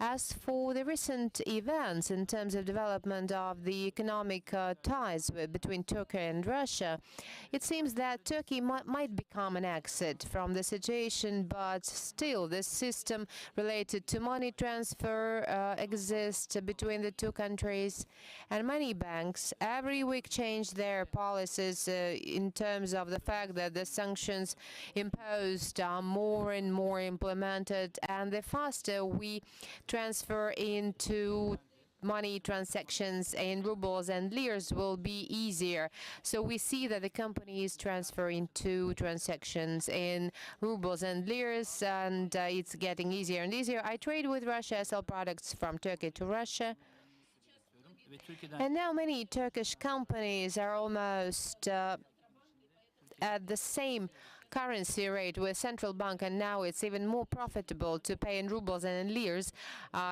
As for the recent events in terms of development of the economic ties between Turkey and Russia, it seems that Turkey might become an exit from the situation, but still the system related to money transfer exists between the two countries, and many banks every week change their policies in terms of the fact that the sanctions imposed are more and more implemented, and the faster we transfer into money transactions in rubles and liras will be easier. So we see that the company is transferring to transactions in rubles and liras, and it's getting easier and easier. I trade with Russia, I sell products from Turkey to Russia. And now many Turkish companies are almost at the same currency rate with central bank, and now it's even more profitable to pay in rubles and in liras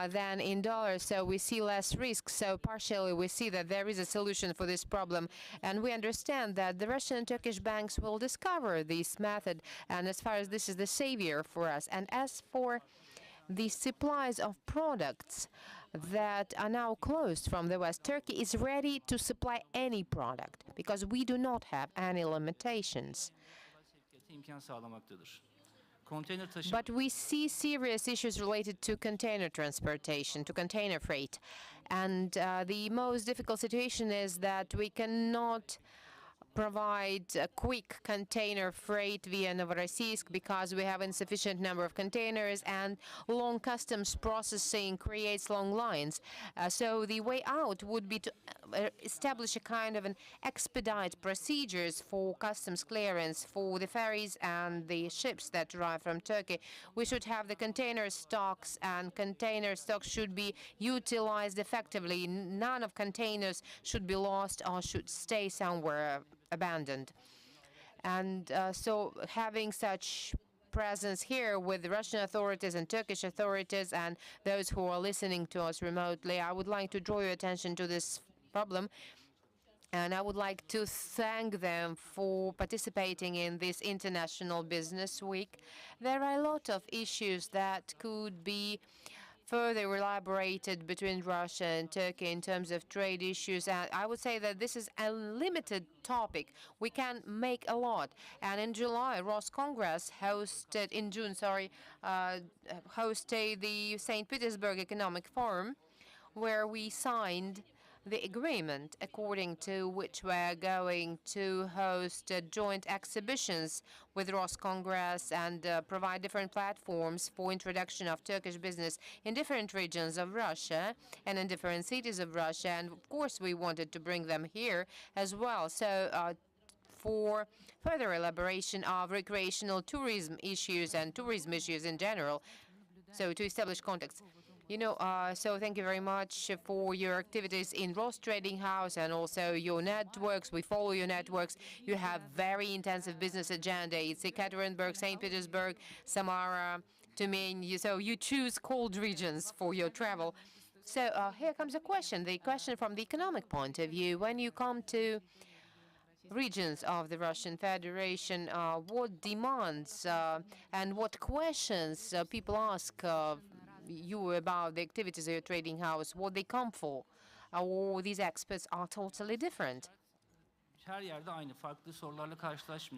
than in dollars, so we see less risk. So partially we see that there is a solution for this problem, and we understand that the Russian and Turkish banks will discover this method, and as far as this is the savior for us. And as for the supplies of products that are now closed from the West, Turkey is ready to supply any product because we do not have any limitations. But we see serious issues related to container transportation, to container freight. And the most difficult situation is that we cannot provide a quick container freight via Novorossiysk because we have insufficient number of containers, and long customs processing creates long lines. So the way out would be to establish a kind of an expedite procedures for customs clearance for the ferries and the ships that arrive from Turkey. We should have the container stocks, and container stocks should be utilized effectively. None of containers should be lost or should stay somewhere abandoned. And so having such presence here with the Russian authorities and Turkish authorities and those who are listening to us remotely, I would like to draw your attention to this problem. And I would like to thank them for participating in this International Business Week. There are a lot of issues that could be further elaborated between Russia and Turkey in terms of trade issues. And I would say that this is a limited topic. We can make a lot. And in July, Congress hosted, in June, hosted the St. Petersburg Economic Forum, where we signed the agreement according to which we're going to host joint exhibitions with Congress and provide different platforms for introduction of Turkish business in different regions of Russia and in different cities of Russia. And of course, we wanted to bring them here as well. So for further elaboration of recreational tourism issues and tourism issues in general, so to establish contacts. So thank you very much for your activities in Ross Trading House and also your networks. We follow your networks. You have very intensive business agenda. It's Ekaterinburg, St. Petersburg, Samara, Tumen. So you choose cold regions for your travel. So here comes a question, the question from the economic point of view. When you come to regions of the Russian Federation, what demands and what questions people ask you about the activities of your trading house, what they come for, or these experts are totally different?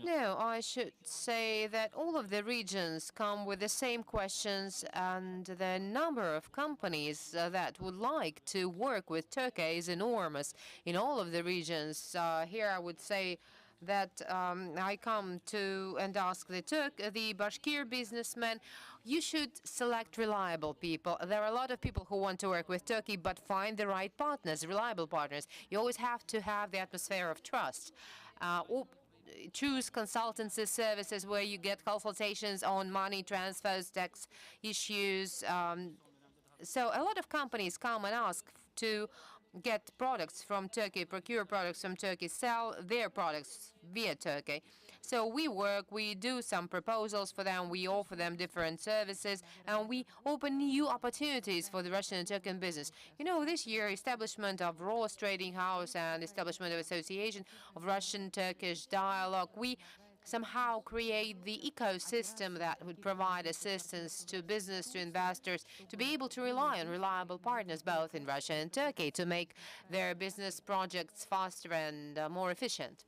No, I should say that all of the regions come with the same questions, and the number of companies that would like to work with Turkey is enormous in all of the regions. Here I would say that I come to and ask the Bashkir businessmen, you should select reliable people. There are a lot of people who want to work with Turkey, but find the right partners, reliable partners. You always have to have the atmosphere of trust. Or choose consultancy services where you get consultations on money transfers, tax issues. So a lot of companies come and ask to get products from Turkey, procure products from Turkey, sell their products via Turkey. So we do some proposals for them, we offer them different services, and we open new opportunities for the Russian and Turkish business. You know, this year, establishment of Ross Trading House and establishment of Association of Russian-Turkish Dialogue, we somehow create the ecosystem that would provide assistance to business, to investors, to be able to rely on reliable partners both in Russia and Turkey to make their business projects faster and more efficient.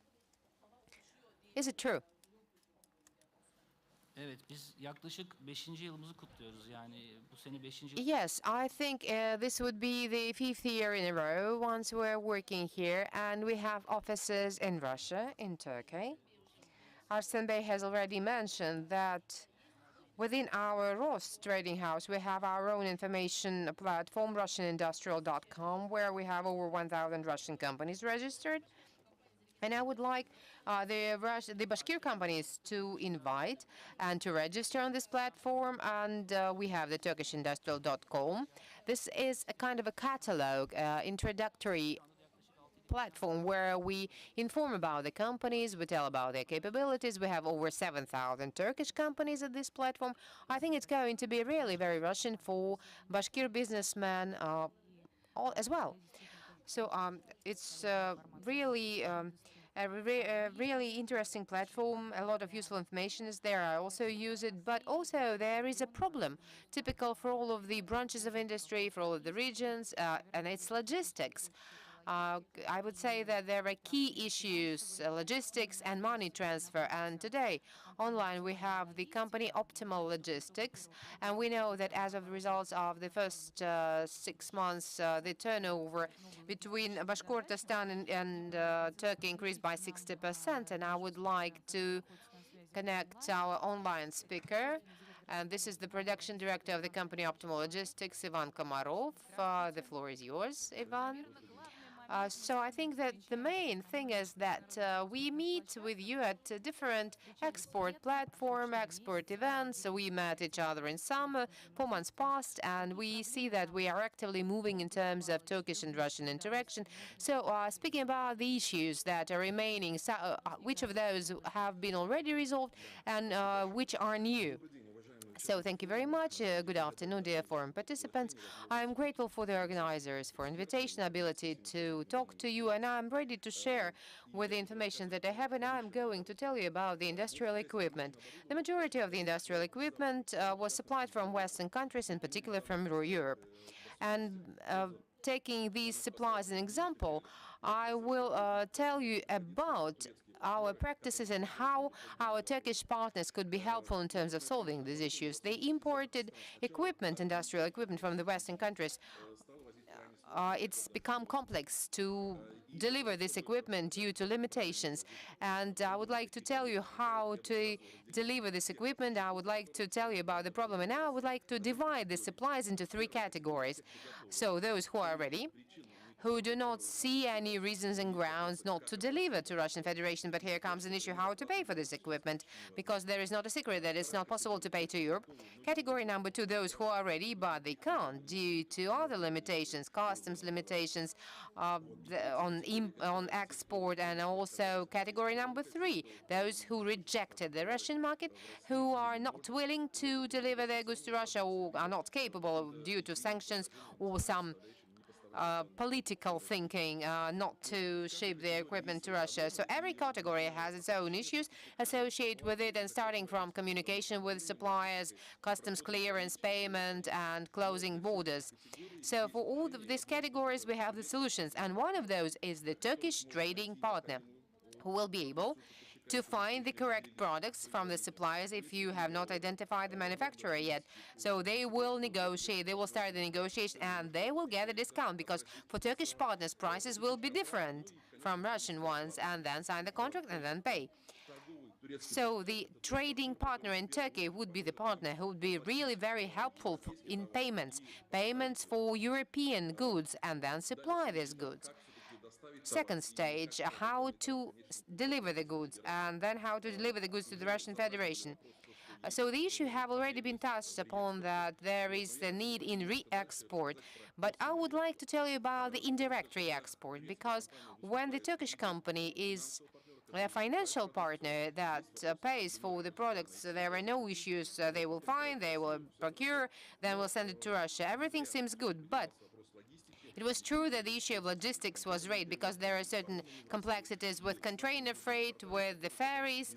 Is it true? Evet, biz yaklaşık 5. yılımızı kutluyoruz. Yani bu sene 5. yıl. Yes, I think this would be the 5th year in a row once we're working here, and we have offices in Russia, in Turkey. Arslan Bey has already mentioned that within our Ross Trading House, we have our own information platform, RussianIndustrial.com, where we have over 1,000 Russian companies registered. And I would like the Bashkir companies to invite and to register on this platform. And we have the TurkishIndustrial.com. This is a kind of a catalog, introductory platform where we inform about the companies, we tell about their capabilities. We have over 7,000 Turkish companies at this platform. I think it's going to be really very Russian for Bashkir businessmen as well. So it's really a really interesting platform. A lot of useful information is there. I also use it, but also there is a problem typical for all of the branches of industry, for all of the regions, and it's logistics. I would say that there are key issues, logistics and money transfer. And today, online, we have the company Optimal Logistics. And we know that as of the results of the first 6 months, the turnover between Bashkortostan and Turkey increased by 60%. And I would like to connect our online speaker. And this is the production director of the company Optimal Logistics, Ivan Komarov. The floor is yours, Ivan. So I think that the main thing is that we meet with you at different export platform, export events. So we met each other in some 4 months past, and we see that we are actively moving in terms of Turkish and Russian interaction. So speaking about the issues that are remaining, which of those have been already resolved and which are new? So thank you very much. Good afternoon, dear forum participants. I am grateful for the organizers for invitation, ability to talk to you, and I'm ready to share with the information that I have, and I'm going to tell you about the industrial equipment. The majority of the industrial equipment was supplied from Western countries, in particular from Europe. And taking these supplies as an example, I will tell you about our practices and how our Turkish partners could be helpful in terms of solving these issues. They imported equipment, industrial equipment from the Western countries. It's become complex to deliver this equipment due to limitations. And I would like to tell you how to deliver this equipment. I would like to tell you about the problem. And now I would like to divide the supplies into 3 categories. So those who are ready, who do not see any reasons and grounds not to deliver to Russian Federation. But here comes an issue how to pay for this equipment, because there is not a secret that it's not possible to pay to Europe. Category number 2, those who are ready, but they can't due to other limitations, customs limitations on export. And also category number 3, those who rejected the Russian market, who are not willing to deliver their goods to Russia or are not capable due to sanctions or some political thinking not to ship their equipment to Russia. So every category has its own issues associated with it, and starting from communication with suppliers, customs clearance, payment, and closing borders. So for all of these categories, we have the solutions, and one of those is the Turkish trading partner, who will be able to find the correct products from the suppliers if you have not identified the manufacturer yet. So they will negotiate, they will start the negotiation, and they will get a discount, because for Turkish partners, prices will be different from Russian ones, and then sign the contract and then pay. So the trading partner in Turkey would be the partner who would be really very helpful in payments for European goods, and then supply these goods. Second stage, how to deliver the goods, and then how to deliver the goods to the Russian Federation. So the issue have already been touched upon, that there is the need in re-export. But I would like to tell you about the indirect re-export, because when the Turkish company is a financial partner that pays for the products, there are no issues. They will find, they will procure, then we'll send it to Russia. Everything seems good, but it was true that the issue of logistics was raised, because there are certain complexities with container freight, with the ferries,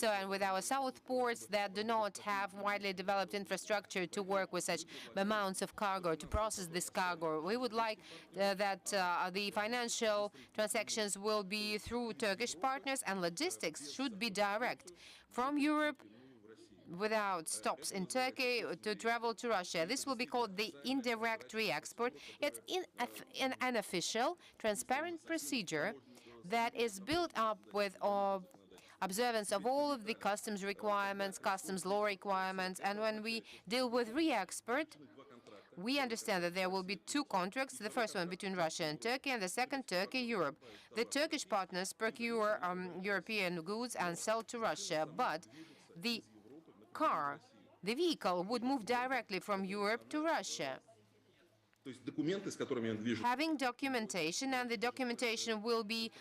and with our south ports that do not have widely developed infrastructure to work with such amounts of cargo, to process this cargo. We would like that the financial transactions will be through Turkish partners, and logistics should be direct from Europe, without stops in Turkey, to travel to Russia. This will be called the indirect re-export. It's an unofficial, transparent procedure that is built up with observance of all of the customs requirements, customs law requirements. And when we deal with re-export, we understand that there will be two contracts, the first one between Russia and Turkey, and the second Turkey-Europe. The Turkish partners procure European goods and sell to Russia, but the vehicle would move directly from Europe to Russia, having documentation, and the documentation will be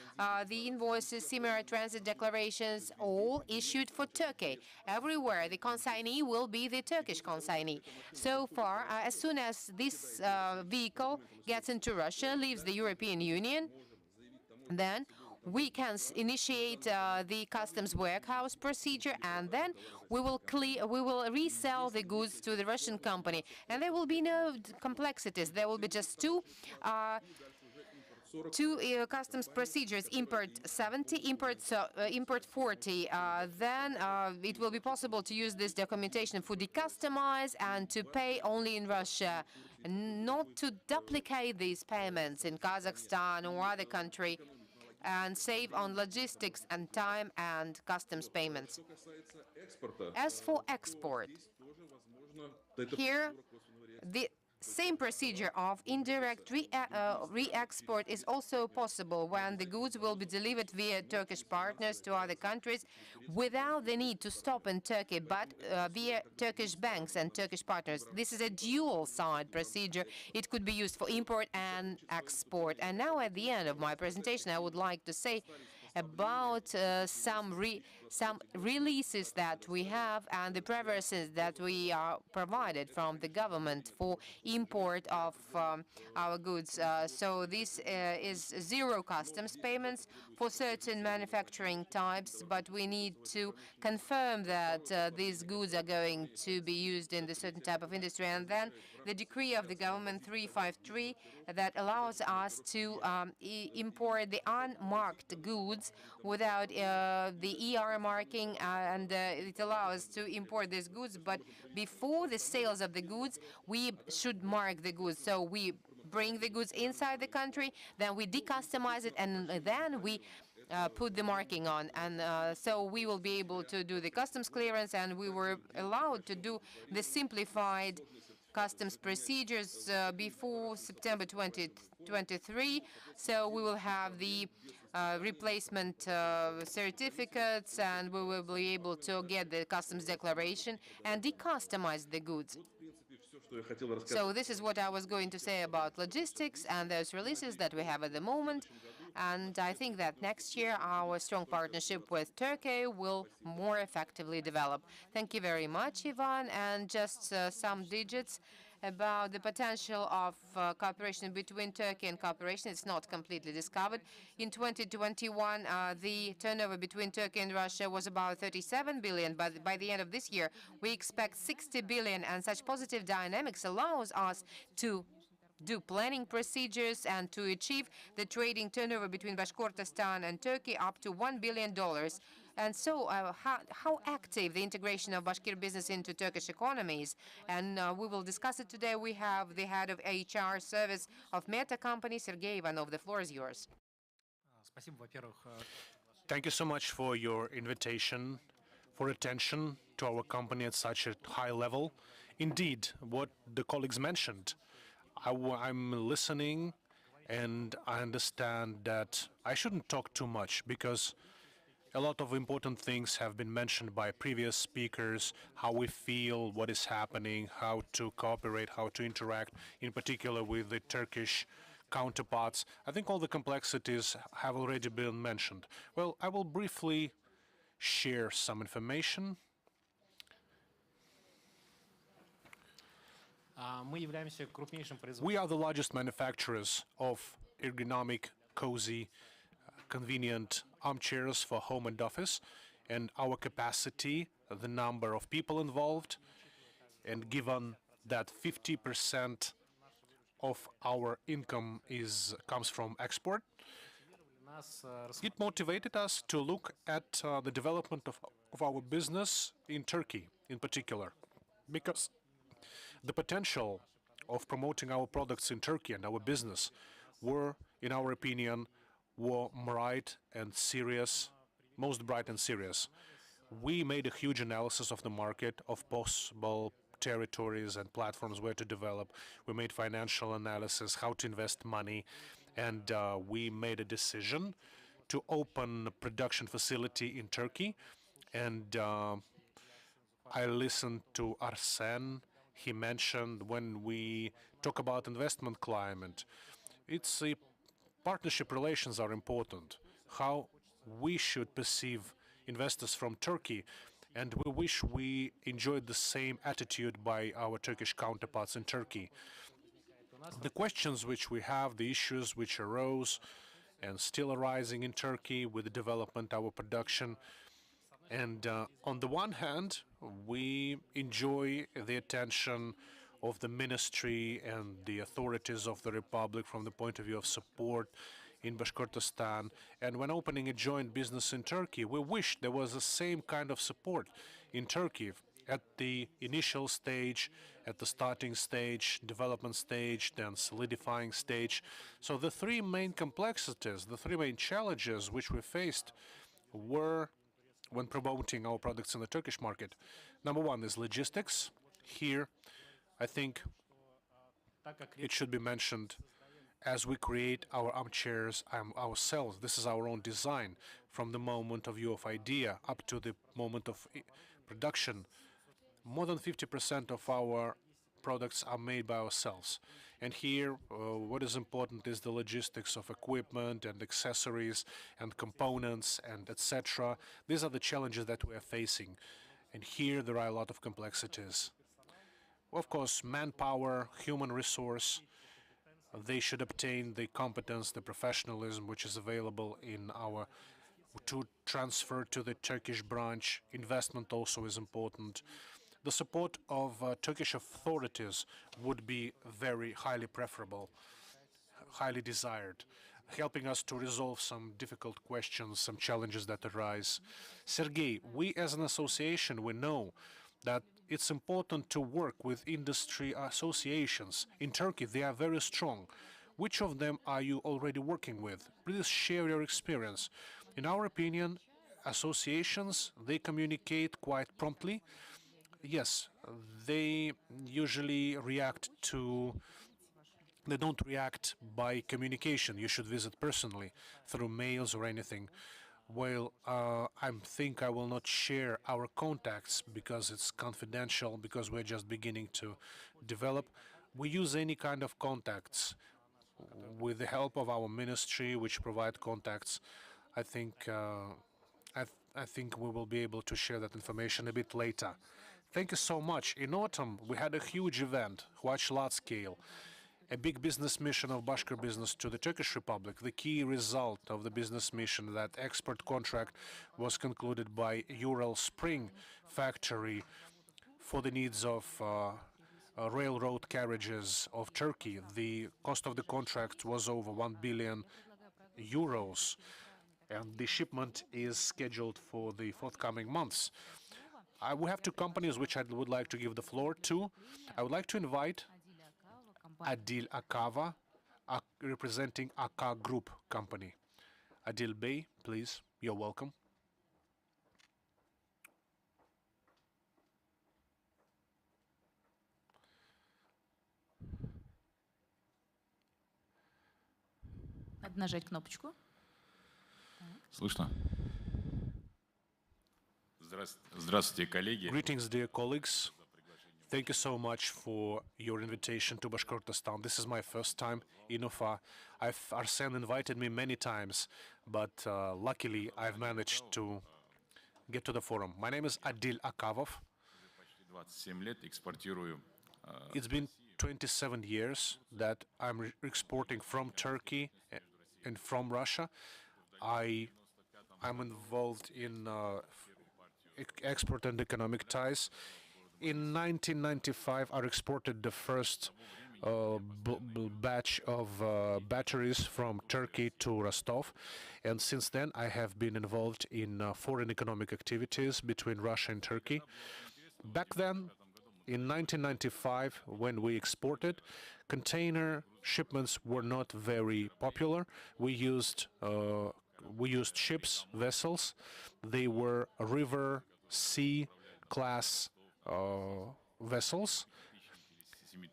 the invoices, similar transit declarations, all issued for Turkey. Everywhere, the consignee will be the Turkish consignee. So far, as soon as this vehicle gets into Russia, leaves the European Union, then we can initiate the customs warehouse procedure, and then we will resell the goods to the Russian company, and there will be no complexities. There will be just two customs procedures: import 70, import 40. Then it will be possible to use this documentation for decustomize and to pay only in Russia, not to duplicate these payments in Kazakhstan or other country, and save on logistics and time and customs payments. As for export, here the same procedure of indirect re-export is also possible, when the goods will be delivered via Turkish partners to other countries without the need to stop in Turkey, but via Turkish banks and Turkish partners. This is a dual-side procedure. It could be used for import and export. And now at the end of my presentation, I would like to say about some releases that we have and the preferences that we are provided from the government for import of our goods. So this is zero customs payments for certain manufacturing types, but we need to confirm that these goods are going to be used in the certain type of industry. And then the decree of the government 353 that allows us to import the unmarked goods without the ER marking, and it allows us to import these goods, but before the sales of the goods, we should mark the goods. So we bring the goods inside the country, then we decustomize it, and then we put the marking on. And so we will be able to do the customs clearance, and we were allowed to do the simplified customs procedures before September 2023. So we will have the replacement certificates, and we will be able to get the customs declaration and decustomize the goods. So this is what I was going to say about logistics and those releases that we have at the moment. And I think that next year our strong partnership with Turkey will more effectively develop. Thank you very much, Ivan. And just some digits about the potential of cooperation between Turkey and cooperation. It's not completely discovered. In 2021, the turnover between Turkey and Russia was about 37 billion, but by the end of this year, we expect 60 billion, and such positive dynamics allows us to do planning procedures and to achieve the trading turnover between Bashkortostan and Turkey up to $1 billion And so how active the integration of Bashkir business into Turkish economies? And we will discuss it today. We have the head of HR service of Meta company, Sergey Ivanov. The floor is yours. Thank you so much for your invitation, for attention to our company at such a high level. Indeed, what the colleagues mentioned, I'm listening, and I understand that I shouldn't talk too much because a lot of important things have been mentioned by previous speakers, how we feel, what is happening, how to cooperate, how to interact, in particular with the Turkish counterparts. I think all the complexities have already been mentioned. Well, I will briefly share some information. We are the largest manufacturers of ergonomic, cozy, convenient armchairs for home and office, and our capacity, the number of people involved, and given that 50% of our income comes from export, it motivated us to look at the development of our business in Turkey in particular, because the potential of promoting our products in Turkey and our business were, in our opinion, bright and serious, most bright and serious. We made a huge analysis of the market, of possible territories and platforms where to develop. We made financial analysis, how to invest money, and we made a decision to open a production facility in Turkey. And I listened to Arsen. He mentioned when we talk about investment climate, it's a partnership relations are important, how we should perceive investors from Turkey, and we wish we enjoyed the same attitude by our Turkish counterparts in Turkey. The questions which we have, the issues which arose and still arising in Turkey with the development of our production, and on the one hand, we enjoy the attention of the ministry and the authorities of the Republic from the point of view of support in Bashkortostan. And when opening a joint business in Turkey, we wish there was the same kind of support in Turkey at the initial stage, at the starting stage, development stage, then solidifying stage. So the three main complexities, the three main challenges which we faced were when promoting our products in the Turkish market. Number one is logistics. Here, I think it should be mentioned, as we create our armchairs ourselves, this is our own design, from the moment of view of idea up to the moment of production. More than 50% of our products are made by ourselves. And here, what is important is the logistics of equipment and accessories and components and etc. These are the challenges that we are facing. And here, there are a lot of complexities. Of course, manpower, human resource, they should obtain the competence, the professionalism which is available in our to transfer to the Turkish branch. Investment also is important. The support of Turkish authorities would be very highly preferable, highly desired, helping us to resolve some difficult questions, some challenges that arise. Sergey, we as an association, we know that it's important to work with industry associations. In Turkey, they are very strong. Which of them are you already working with? Please share your experience. In our opinion, associations, they communicate quite promptly. Yes, they usually they don't react by communication. You should visit personally through mails or anything. Well, I think I will not share our contacts because it's confidential, because we're just beginning to develop. We use any kind of contacts with the help of our ministry, which provide contacts. I think I think we will be able to share that information a bit later. Thank you so much. In autumn, we had a huge event, quite large scale. A big business mission of Bashkir business to the Turkish Republic. The key result of the business mission, that export contract, was concluded by Ural Spring factory for the needs of railroad carriages of Turkey. The cost of the contract was over 1 billion euros. and the shipment is scheduled for the forthcoming months. We have two companies which I would like to give the floor to. I would like to invite Adil Akava, representing Aka Group company. Adil Bey, please, you're welcome. Надо нажать кнопочку. Слышно? Здравствуйте, коллеги. Greetings, dear colleagues. Thank you so much for your invitation to Bashkortostan. This is my first time in Ufa. Arsen invited me many times, but luckily I've managed to get to the forum. My name is Adil Akavov. Почти 27 лет экспортирую. It's been 27 years that I'm exporting from Turkey and from Russia. I'm involved in export and economic ties. In 1995, I exported the first batch of batteries from Turkey to Rostov, and since then I have been involved in foreign economic activities between Russia and Turkey. Back then, in 1995, when we exported, container shipments were not very popular. We used ships, vessels. They were river, sea class vessels.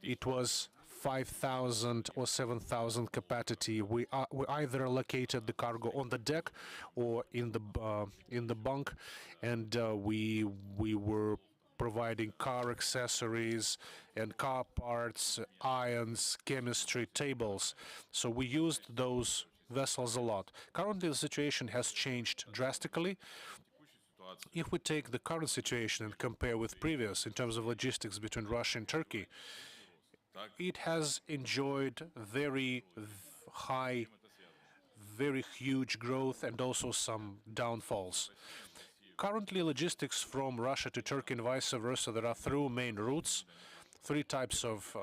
It was 5,000 or 7,000 capacity. We either allocated the cargo on the deck or in the bunk, and we were providing car accessories and car parts, irons, chemistry, tables. So we used those vessels a lot. Currently, the situation has changed drastically. If we take the current situation and compare with previous in terms of logistics between Russia and Turkey, it has enjoyed very high, very huge growth and also some downfalls. Currently, logistics from Russia to Turkey and vice versa, there are three main routes, three types of,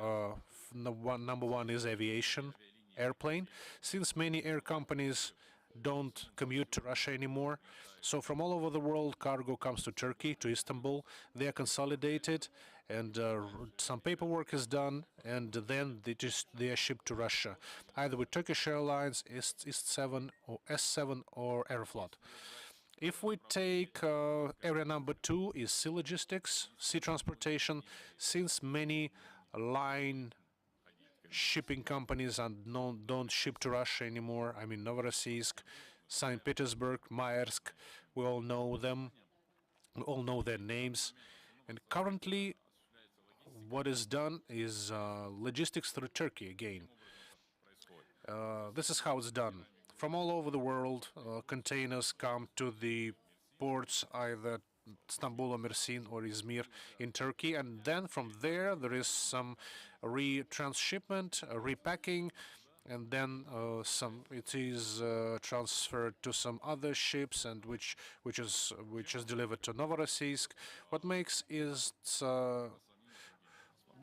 number one is aviation, airplane. Since many air companies don't commute to Russia anymore, so from all over the world, cargo comes to Turkey, to Istanbul. They are consolidated, and some paperwork is done, and then they are shipped to Russia, either with Turkish Airlines, S7 or Aeroflot. If we take area number two is sea logistics, sea transportation, since many line shipping companies don't ship to Russia anymore. I mean, Novorossiysk, St. Petersburg, Maersk, we all know them, we all know their names. And currently, what is done is logistics through Turkey again. This is how it's done. From all over the world, containers come to the ports, either Istanbul or Mersin or Izmir in Turkey, and then from there is some transshipment, repacking, and then it is transferred to some other ships, and which is delivered to Novorossiysk.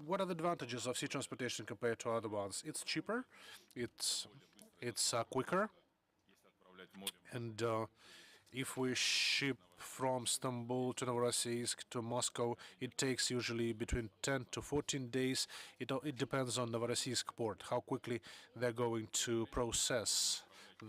What are the advantages of sea transportation compared to other ones? It's cheaper, it's quicker, and if we ship from Istanbul to Novorossiysk to Moscow, it takes usually between 10 to 14 days. It depends on Novorossiysk port, how quickly they're going to process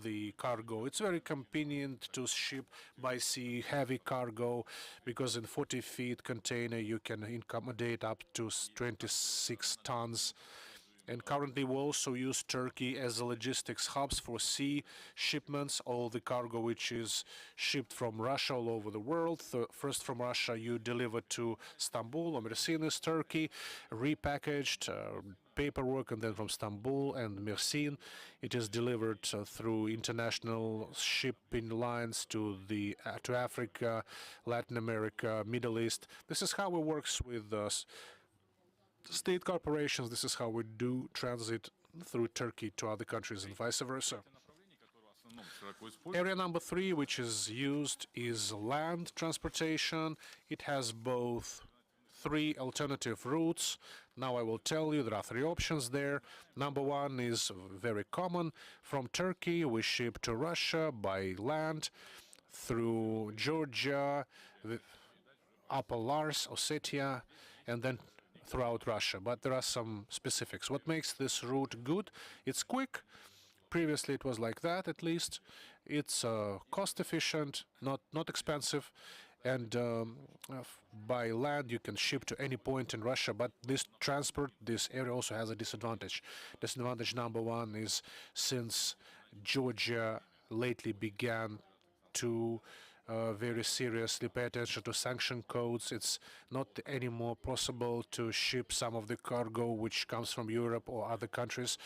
the cargo. It's very convenient to ship by sea heavy cargo, because in 40 feet container you can accommodate up to 26 tons. And currently we also use Turkey as a logistics hubs for sea shipments. All the cargo which is shipped from Russia all over the world. First from Russia you deliver to Istanbul or Mersin, Turkey, repackaged, paperwork, and then from Istanbul and Mersin it is delivered through international shipping lines to Africa, Latin America, Middle East. This is how it works with state corporations. This is how we do transit through Turkey to other countries and vice versa. Area number three, which is used, is land transportation. It has both three alternative routes. Now I will tell you there are three options there. Number one is very common. From Turkey, we ship to Russia by land through Georgia, Upper Lars, Ossetia, and then throughout Russia. But there are some specifics. What makes this route good? It's quick. Previously it was like that, at least. It's cost efficient, not expensive, and by land you can ship to any point in Russia. But this transport, this area also has a disadvantage. Disadvantage number one is since Georgia lately began to very seriously pay attention to sanction codes, it's not anymore possible to ship some of the cargo which comes from Europe or other countries.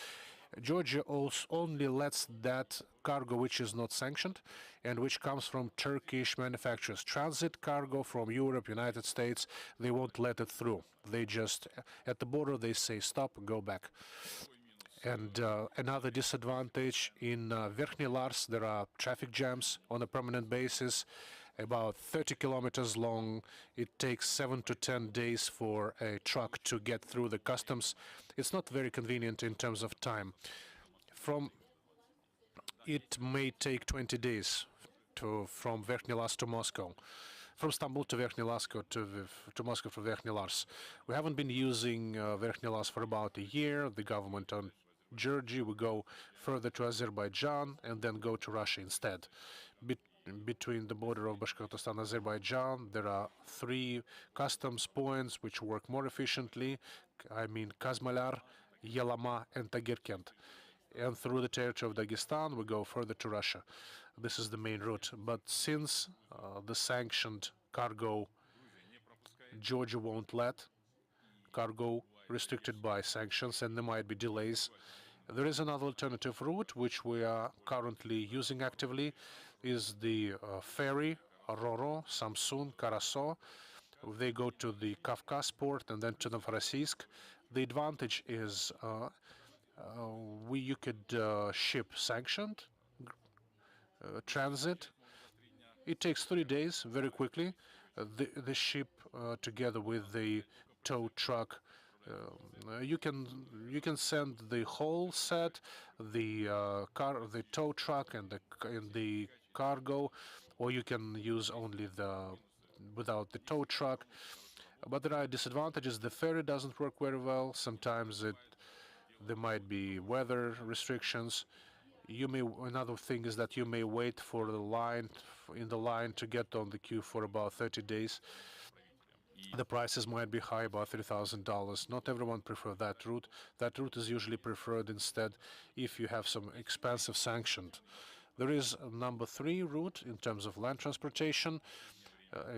Georgia also only lets that cargo which is not sanctioned and which comes from Turkish manufacturers. Transit cargo from Europe, United States, they won't let it through. They just, at the border, they say stop, go back. And another disadvantage in Verkhny Lars, there are traffic jams on a permanent basis, about 30 kilometers long. It takes 7 to 10 days for a truck to get through the customs. It's not very convenient in terms of time. It may take 20 days from Verkhny Lars to Moscow. From Istanbul to Verkhny Lars to Moscow from Verkhny Lars. We haven't been using Verkhny Lars for about a year. The government on Georgia, we go further to Azerbaijan and then go to Russia instead. Between the border of Bashkortostan and Azerbaijan, there are three customs points which work more efficiently. I mean Kazmalar, Yelama, and Tagirkent. And through the territory of Dagestan, we go further to Russia. This is the main route. But since the sanctioned cargo, Georgia won't let cargo restricted by sanctions, and there might be delays. There is another alternative route which we are currently using actively, is the ferry Roro, Samsun, Karaso. They go to the Kavkaz port and then to Novorossiysk. The advantage is you could ship sanctioned transit. It takes 3 days very quickly. The ship together with the tow truck, you can send the whole set, the tow truck and the cargo, or you can use only without the tow truck. But there are disadvantages. The ferry doesn't work very well. Sometimes there might be weather restrictions. Another thing is that you may wait for the line to get on the queue for about 30 days. The prices might be high, about $3,000. Not everyone prefers that route. That route is usually preferred instead if you have some expensive sanctioned. There is a number 3 route in terms of land transportation.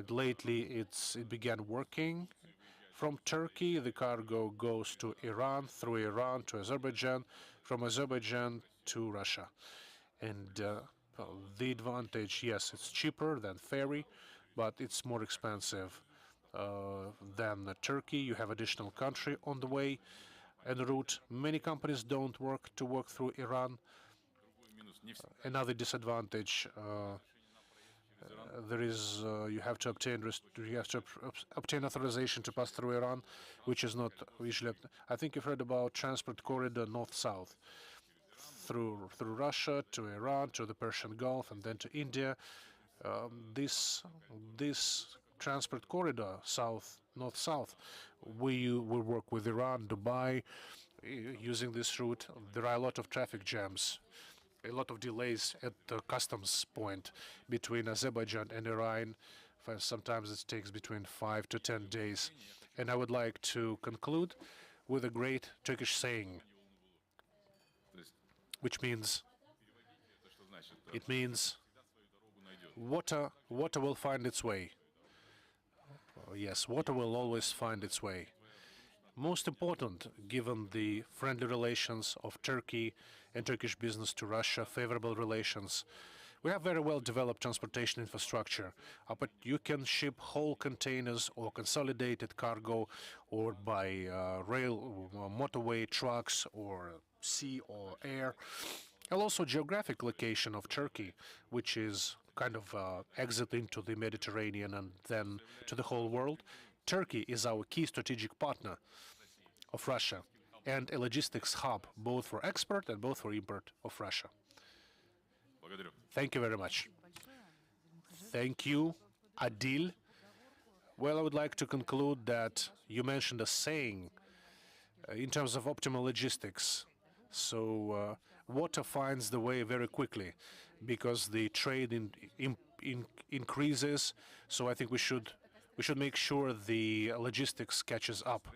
Lately, it began working. From Turkey, the cargo goes to Iran, through Iran to Azerbaijan, from Azerbaijan to Russia. And the advantage, yes, it's cheaper than ferry, but it's more expensive than Turkey. You have additional country on the way and route. Many companies don't work through Iran. Another disadvantage, there is you have to obtain authorization to pass through Iran, which is not usually. I think you've heard about transport corridor north-south through Russia to Iran to the Persian Gulf and then to India. This transport corridor north-south, we will work with Iran, Dubai, using this route. There are a lot of traffic jams, a lot of delays at the customs point between Azerbaijan and Iran. Sometimes it takes between 5 to 10 days. And I would like to conclude with a great Turkish saying, which means, water will find its way. Yes, water will always find its way. Most important, given the friendly relations of Turkey and Turkish business to Russia, favorable relations. We have very well developed transportation infrastructure, but you can ship whole containers or consolidated cargo or by rail, motorway, trucks, or sea or air. And also geographic location of Turkey, which is kind of exit into the Mediterranean and then to the whole world. Turkey is our key strategic partner of Russia and a logistics hub, both for export and both for import of Russia. Благодарю. Thank you very much. Thank you, Adil. Well, I would like to conclude that you mentioned a saying in terms of optimal logistics. So water finds the way very quickly because the trade increases. So I think we should make sure the logistics catches up.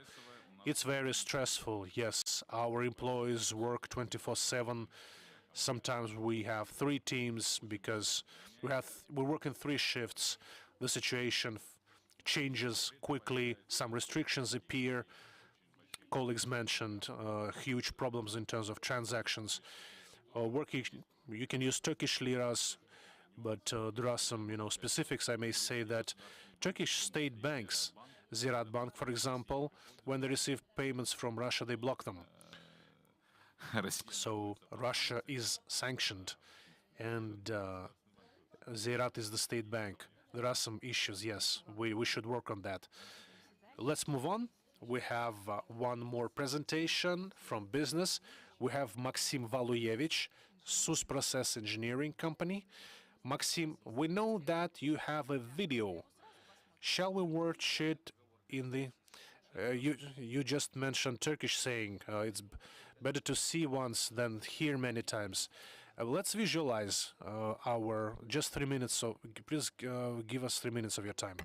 It's very stressful. Yes, our employees work 24/7. Sometimes we have 3 teams because we work in 3 shifts. The situation changes quickly. Some restrictions appear. Colleagues mentioned huge problems in terms of transactions. You can use Turkish liras, but there are some, specifics. I may say that Turkish state banks, Ziraat Bank, for example, when they receive payments from Russia, they block them. So Russia is sanctioned, and Ziraat is the state bank. There are some issues, yes. We should work on that. Let's move on. We have one more presentation from business. We have Maxim Valuyevich, SUS Process Engineering Company. Maxim, we know that you have a video. Shall we watch it in the... you just mentioned Turkish saying, it's better to see once than hear many times. Let's visualize our just 3 minutes. So please give us 3 minutes of your time.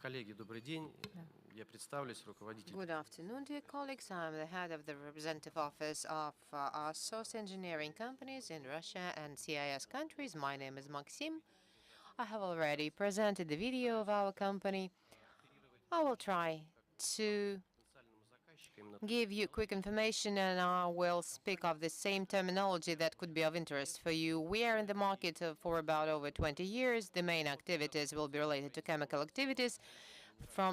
Коллеги, добрый день. Я представлюсь, руководитель. Good afternoon, dear colleagues. I'm the head of the representative office of our source engineering companies in Russia and CIS countries. My name is Maxim. I have already presented the video of our company. I will try to give you quick information, and I will speak of the same terminology that could be of interest for you. We are in the market for about over 20 years. The main activities will be related to chemical activities,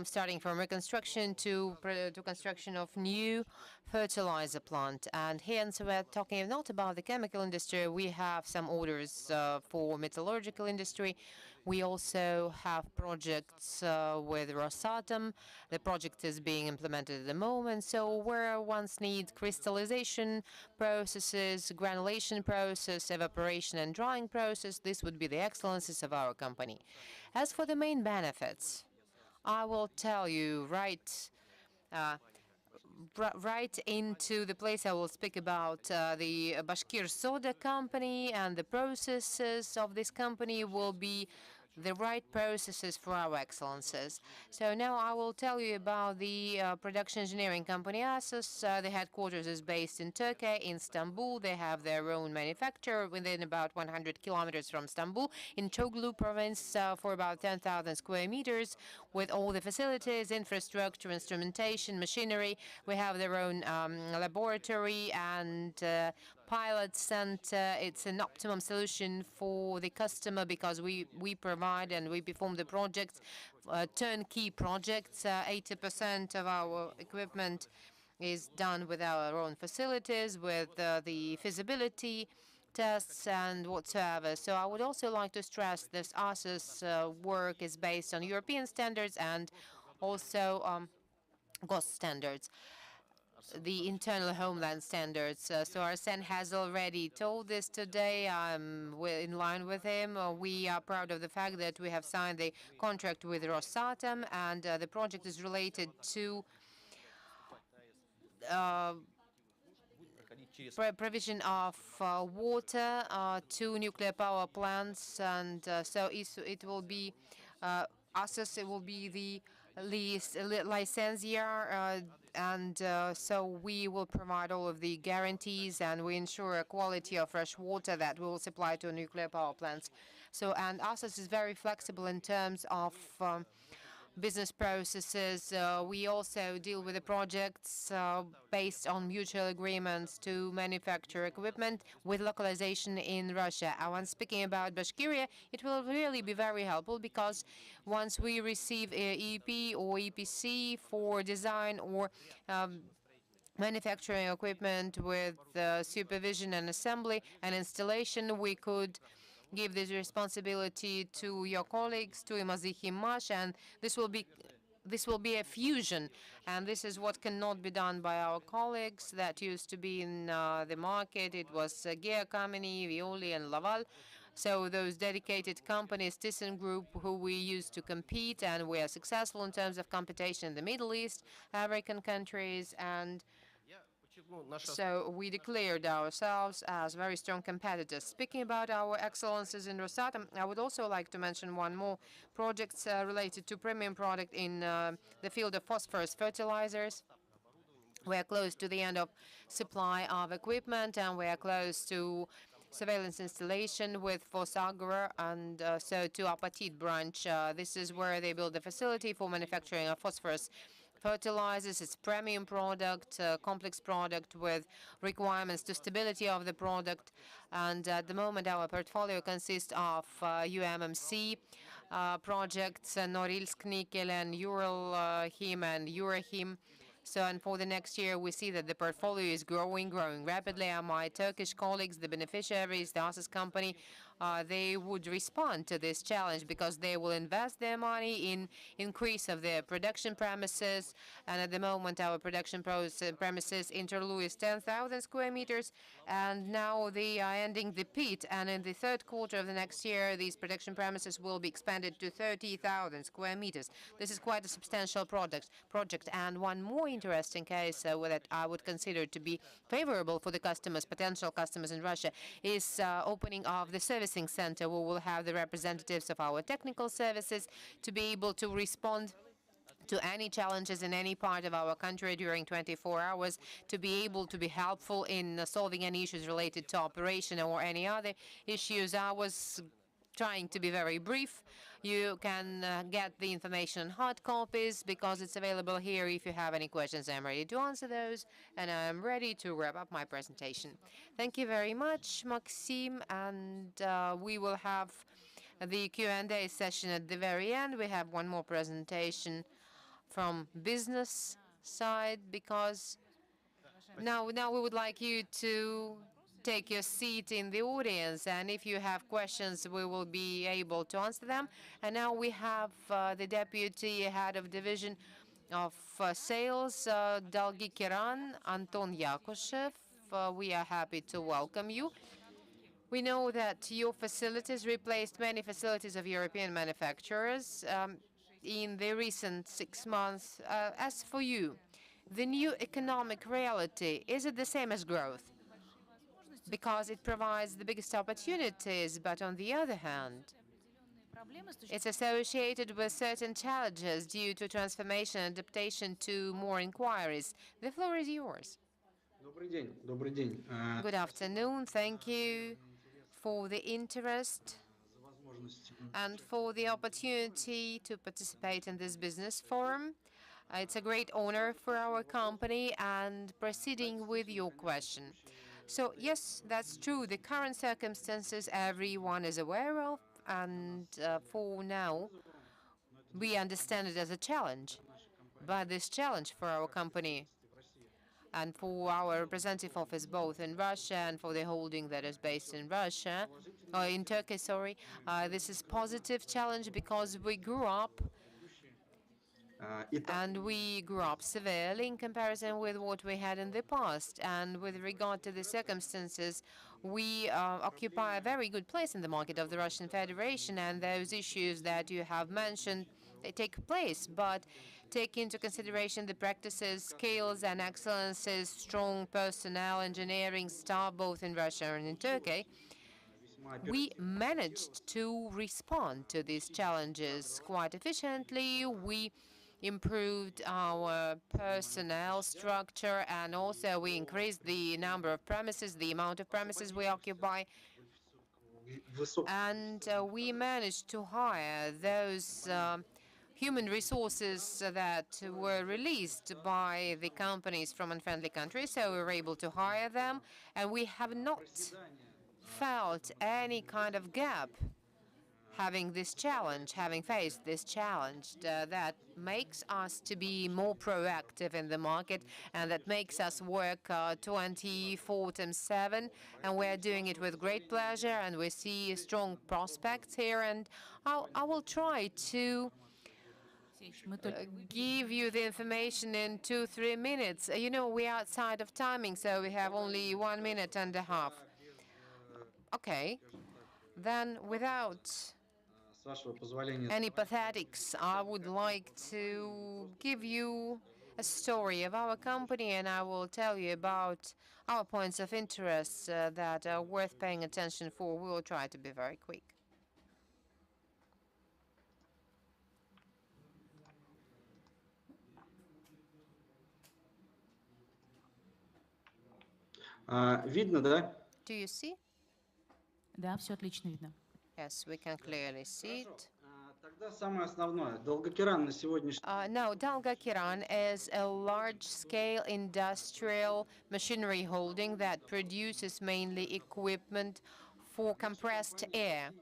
starting from reconstruction to construction of new fertilizer plant. And hence we're talking not about the chemical industry. We have some orders for metallurgical industry. We also have projects with Rosatom. The project is being implemented at the moment. So where ones need crystallization processes, granulation process, evaporation and drying process, this would be the excellences of our company. As for the main benefits, I will tell you right into the place. I will speak about the Bashkir Soda company, and the processes of this company will be the right processes for our excellences. So now I will tell you about the production engineering company ASUS. The headquarters is based in Turkey, in Istanbul. They have their own manufacturer within about 100 kilometers from Istanbul, in Toglu province, for about 10,000 square meters, with all the facilities, infrastructure, instrumentation, machinery. We have their own laboratory and pilots, and it's an optimum solution for the customer, because we provide and we perform the projects, turnkey projects. 80% of our equipment is done with our own facilities, with the feasibility tests and whatsoever. So I would also like to stress this ASUS work is based on European standards and also GOS standards, the internal homeland standards. So Arsen has already told this today. I'm in line with him. We are proud of the fact that we have signed the contract with Rosatom, and the project is related to provision of water to nuclear power plants, and so it will be ASUS. It will be the licensor, and so we will provide all of the guarantees, and we ensure a quality of fresh water that we will supply to nuclear power plants. So, and ASUS is very flexible in terms of business processes. We also deal with the projects based on mutual agreements to manufacture equipment with localization in Russia. When speaking about Bashkiria, it will really be very helpful, because once we receive EP or EPC for design or manufacturing equipment with supervision and assembly and installation, we could give this responsibility to your colleagues, to Imazikhi Mash, and this will be a fusion, and this is what cannot be done by our colleagues that used to be in the market. It was Gea Kameni, Violi, and Laval. So those dedicated companies, ThyssenKrupp, who we used to compete, and we are successful in terms of competition in the Middle East, African countries, and so we declared ourselves as very strong competitors. Speaking about our excellences in Rosatom, I would also like to mention one more project related to premium product in the field of phosphorus fertilizers. We are close to the end of supply of equipment, and we are close to surveillance installation with Fosagra and so to Apatit branch. This is where they build the facility for manufacturing of phosphorus fertilizers. It's premium product, complex product with requirements to stability of the product. And at the moment, our portfolio consists of UMMC projects, Norilsk Nickel and Ural Him and Urahim. So, and for the next year, we see that the portfolio is growing rapidly. And my Turkish colleagues, the beneficiaries, the ASUS company, they would respond to this challenge, because they will invest their money in increase of their production premises. And at the moment, our production premises Interlu is 10,000 square meters, and now they are ending the pit. And in the third quarter of the next year, these production premises will be expanded to 30,000 square meters. This is quite a substantial project. And one more interesting case that I would consider to be favorable for the customers, potential customers in Russia, is opening of the servicing center. We will have the representatives of our technical services to be able to respond to any challenges in any part of our country during 24 hours, to be able to be helpful in solving any issues related to operation or any other issues. I was trying to be very brief. You can get the information in hard copies because it's available here. If you have any questions, I'm ready to answer those, and I'm ready to wrap up my presentation. Thank you very much, Maxim, and we will have the Q&A session at the very end. We have one more presentation from business side, because now we would like you to take your seat in the audience, and if you have questions, we will be able to answer them. And now we have the Deputy Head of Division of Sales, Dalgi Kiran, Anton Yakushev. We are happy to welcome you. We know that your facilities replaced many facilities of European manufacturers in the recent 6 months. As for you, the new economic reality, is it the same as growth? Because it provides the biggest opportunities, but on the other hand, it's associated with certain challenges due to transformation and adaptation to more inquiries. The floor is yours. Good afternoon. Thank you for the interest and for the opportunity to participate in this business forum. It's a great honor for our company. And proceeding with your question. So yes, that's true. The current circumstances everyone is aware of, and for now, we understand it as a challenge. But this challenge for our company and for our representative office, both in Russia and for the holding that is based in Russia, or in Turkey, sorry, this is positive challenge because we grew up and we grew up severely in comparison with what we had in the past. And with regard to the circumstances, we occupy a very good place in the market of the Russian Federation, and those issues that you have mentioned, they take place. But take into consideration the practices, skills, and excellences, strong personnel, engineering staff, both in Russia and in Turkey, we managed to respond to these challenges quite efficiently. We improved our personnel structure, and also we increased the number of premises, the amount of premises we occupy. And we managed to hire those human resources that were released by the companies from unfriendly countries, so we were able to hire them, and we have not felt any kind of gap having this challenge, having faced this challenge. That makes us to be more proactive in the market, and that makes us work 24/7, and we're doing it with great pleasure, and we see strong prospects here. And I will try to give you the information in 2-3 minutes. You know, we're outside of timing, so we have only 1.5 minutes. Okay, then without any pathetics, I would like to give you a story of our company, and I will tell you about our points of interest that are worth paying attention for. We will try to be very quick. Видно, да? Do you see? Да, все отлично видно. Yes, we can clearly see it. Тогда самое основное. Долгокеран на сегодняшний Now, Dalga-Kiran is a large-scale industrial machinery holding that produces mainly equipment for compressed air.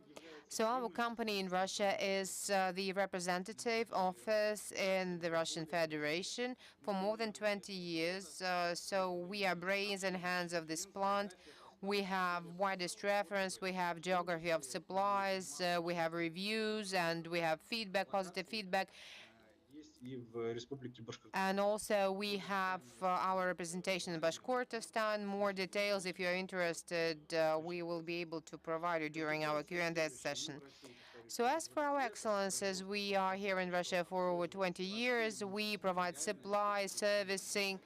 So our company in Russia is the representative office in the Russian Federation for more than 20 years. So we are brains and hands of this plant. We have widest reference, we have geography of supplies, we have reviews, and we have feedback, positive feedback. And also we have our representation in Bashkortostan. More details, if you're interested, we will be able to provide you during our Q&A session. So as for our excellences, we are here in Russia for over 20 years. We provide supply, servicing,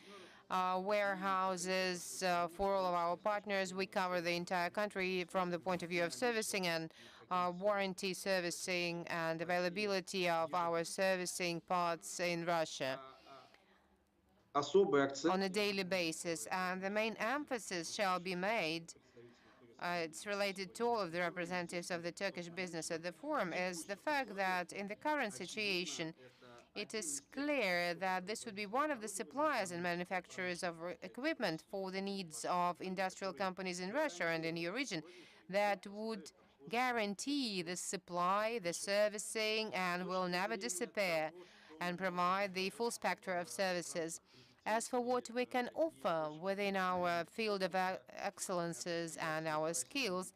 warehouses for all of our partners. We cover the entire country from the point of view of servicing, and warranty servicing and availability of our servicing parts in Russia Особый акцент on a daily basis. And the main emphasis shall be made, it's related to all of the representatives of the Turkish business at the forum, is the fact that in the current situation, it is clear that this would be one of the suppliers and manufacturers of equipment for the needs of industrial companies in Russia and in your region that would guarantee the supply, the servicing, and will never disappear and provide the full spectrum of services. As for what we can offer within our field of excellences and our skills,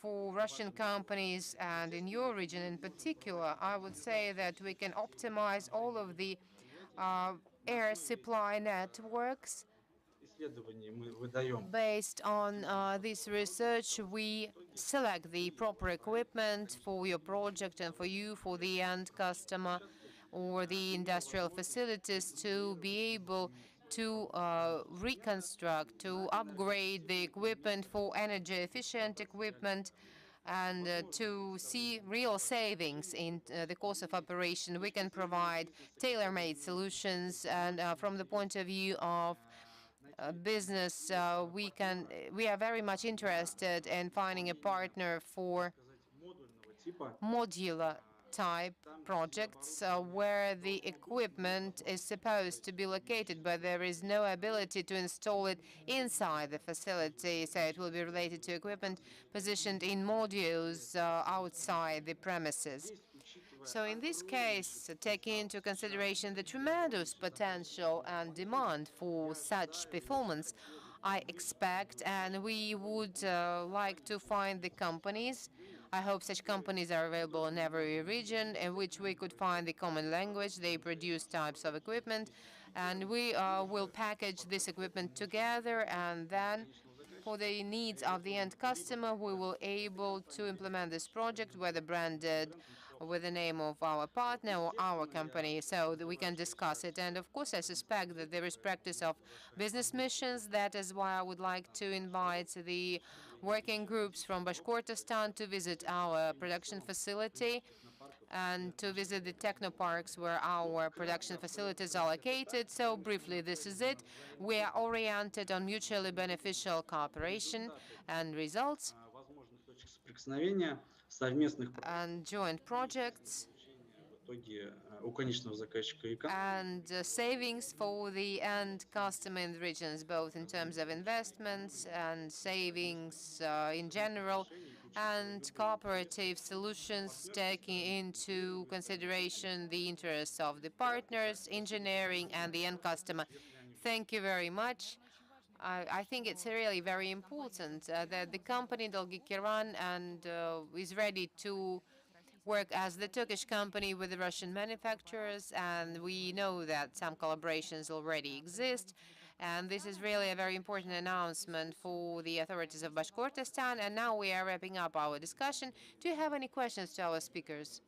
for Russian companies and in your region in particular, I would say that we can optimize all of the air supply networks. Based on this research, we select the proper equipment for your project and for you, for the end customer or the industrial facilities, to be able to reconstruct, to upgrade the equipment for energy-efficient equipment, and to see real savings in the course of operation. We can provide tailor-made solutions, and from the point of view of business, we are very much interested in finding a partner for modular type projects where the equipment is supposed to be located, but there is no ability to install it inside the facility, so it will be related to equipment positioned in modules outside the premises. So in this case, taking into consideration the tremendous potential and demand for such performance, I expect, and we would like to find the companies. I hope such companies are available in every region in which we could find the common language. They produce types of equipment, and we will package this equipment together, and then for the needs of the end customer, we will able to implement this project, whether branded with the name of our partner or our company, so that we can discuss it. And of course, I suspect that there is practice of business missions. That is why I would like to invite the working groups from Bashkortostan to visit our production facility and to visit the technoparks where our production facilities are located. So briefly, this is it. We are oriented on mutually beneficial cooperation and results and joint projects and savings for the end customer in the regions, both in terms of investments and savings in general, and cooperative solutions taking into consideration the interests of the partners, engineering, and the end customer. Thank you very much. I think it's really very important that the company Dolgi Kiran is ready to work as the Turkish company with the Russian manufacturers, and we know that some collaborations already exist. And this is really a very important announcement for the authorities of Bashkortostan. And now we are wrapping up our discussion. Do you have any questions to our speakers?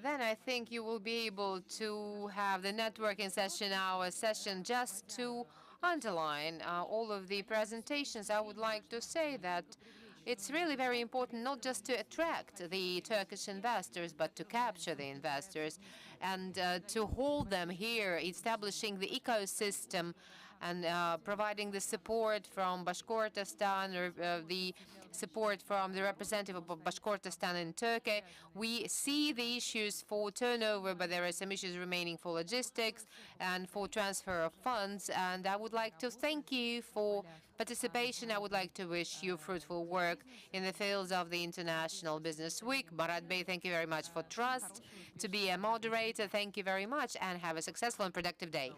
Then I think you will be able to have the networking session, our session, just to underline all of the presentations. I would like to say that it's really very important not just to attract the Turkish investors, but to capture the investors and to hold them here, establishing the ecosystem and providing the support from Bashkortostan or the support from the representative of Bashkortostan in Turkey. We see the issues for turnover, but there are some issues remaining for logistics and for transfer of funds. And I would like to thank you for participation. I would like to wish you fruitful work in the fields of the International Business Week. Marat Bey, thank you very much for trust to be a moderator. Thank you very much and have a successful and productive day.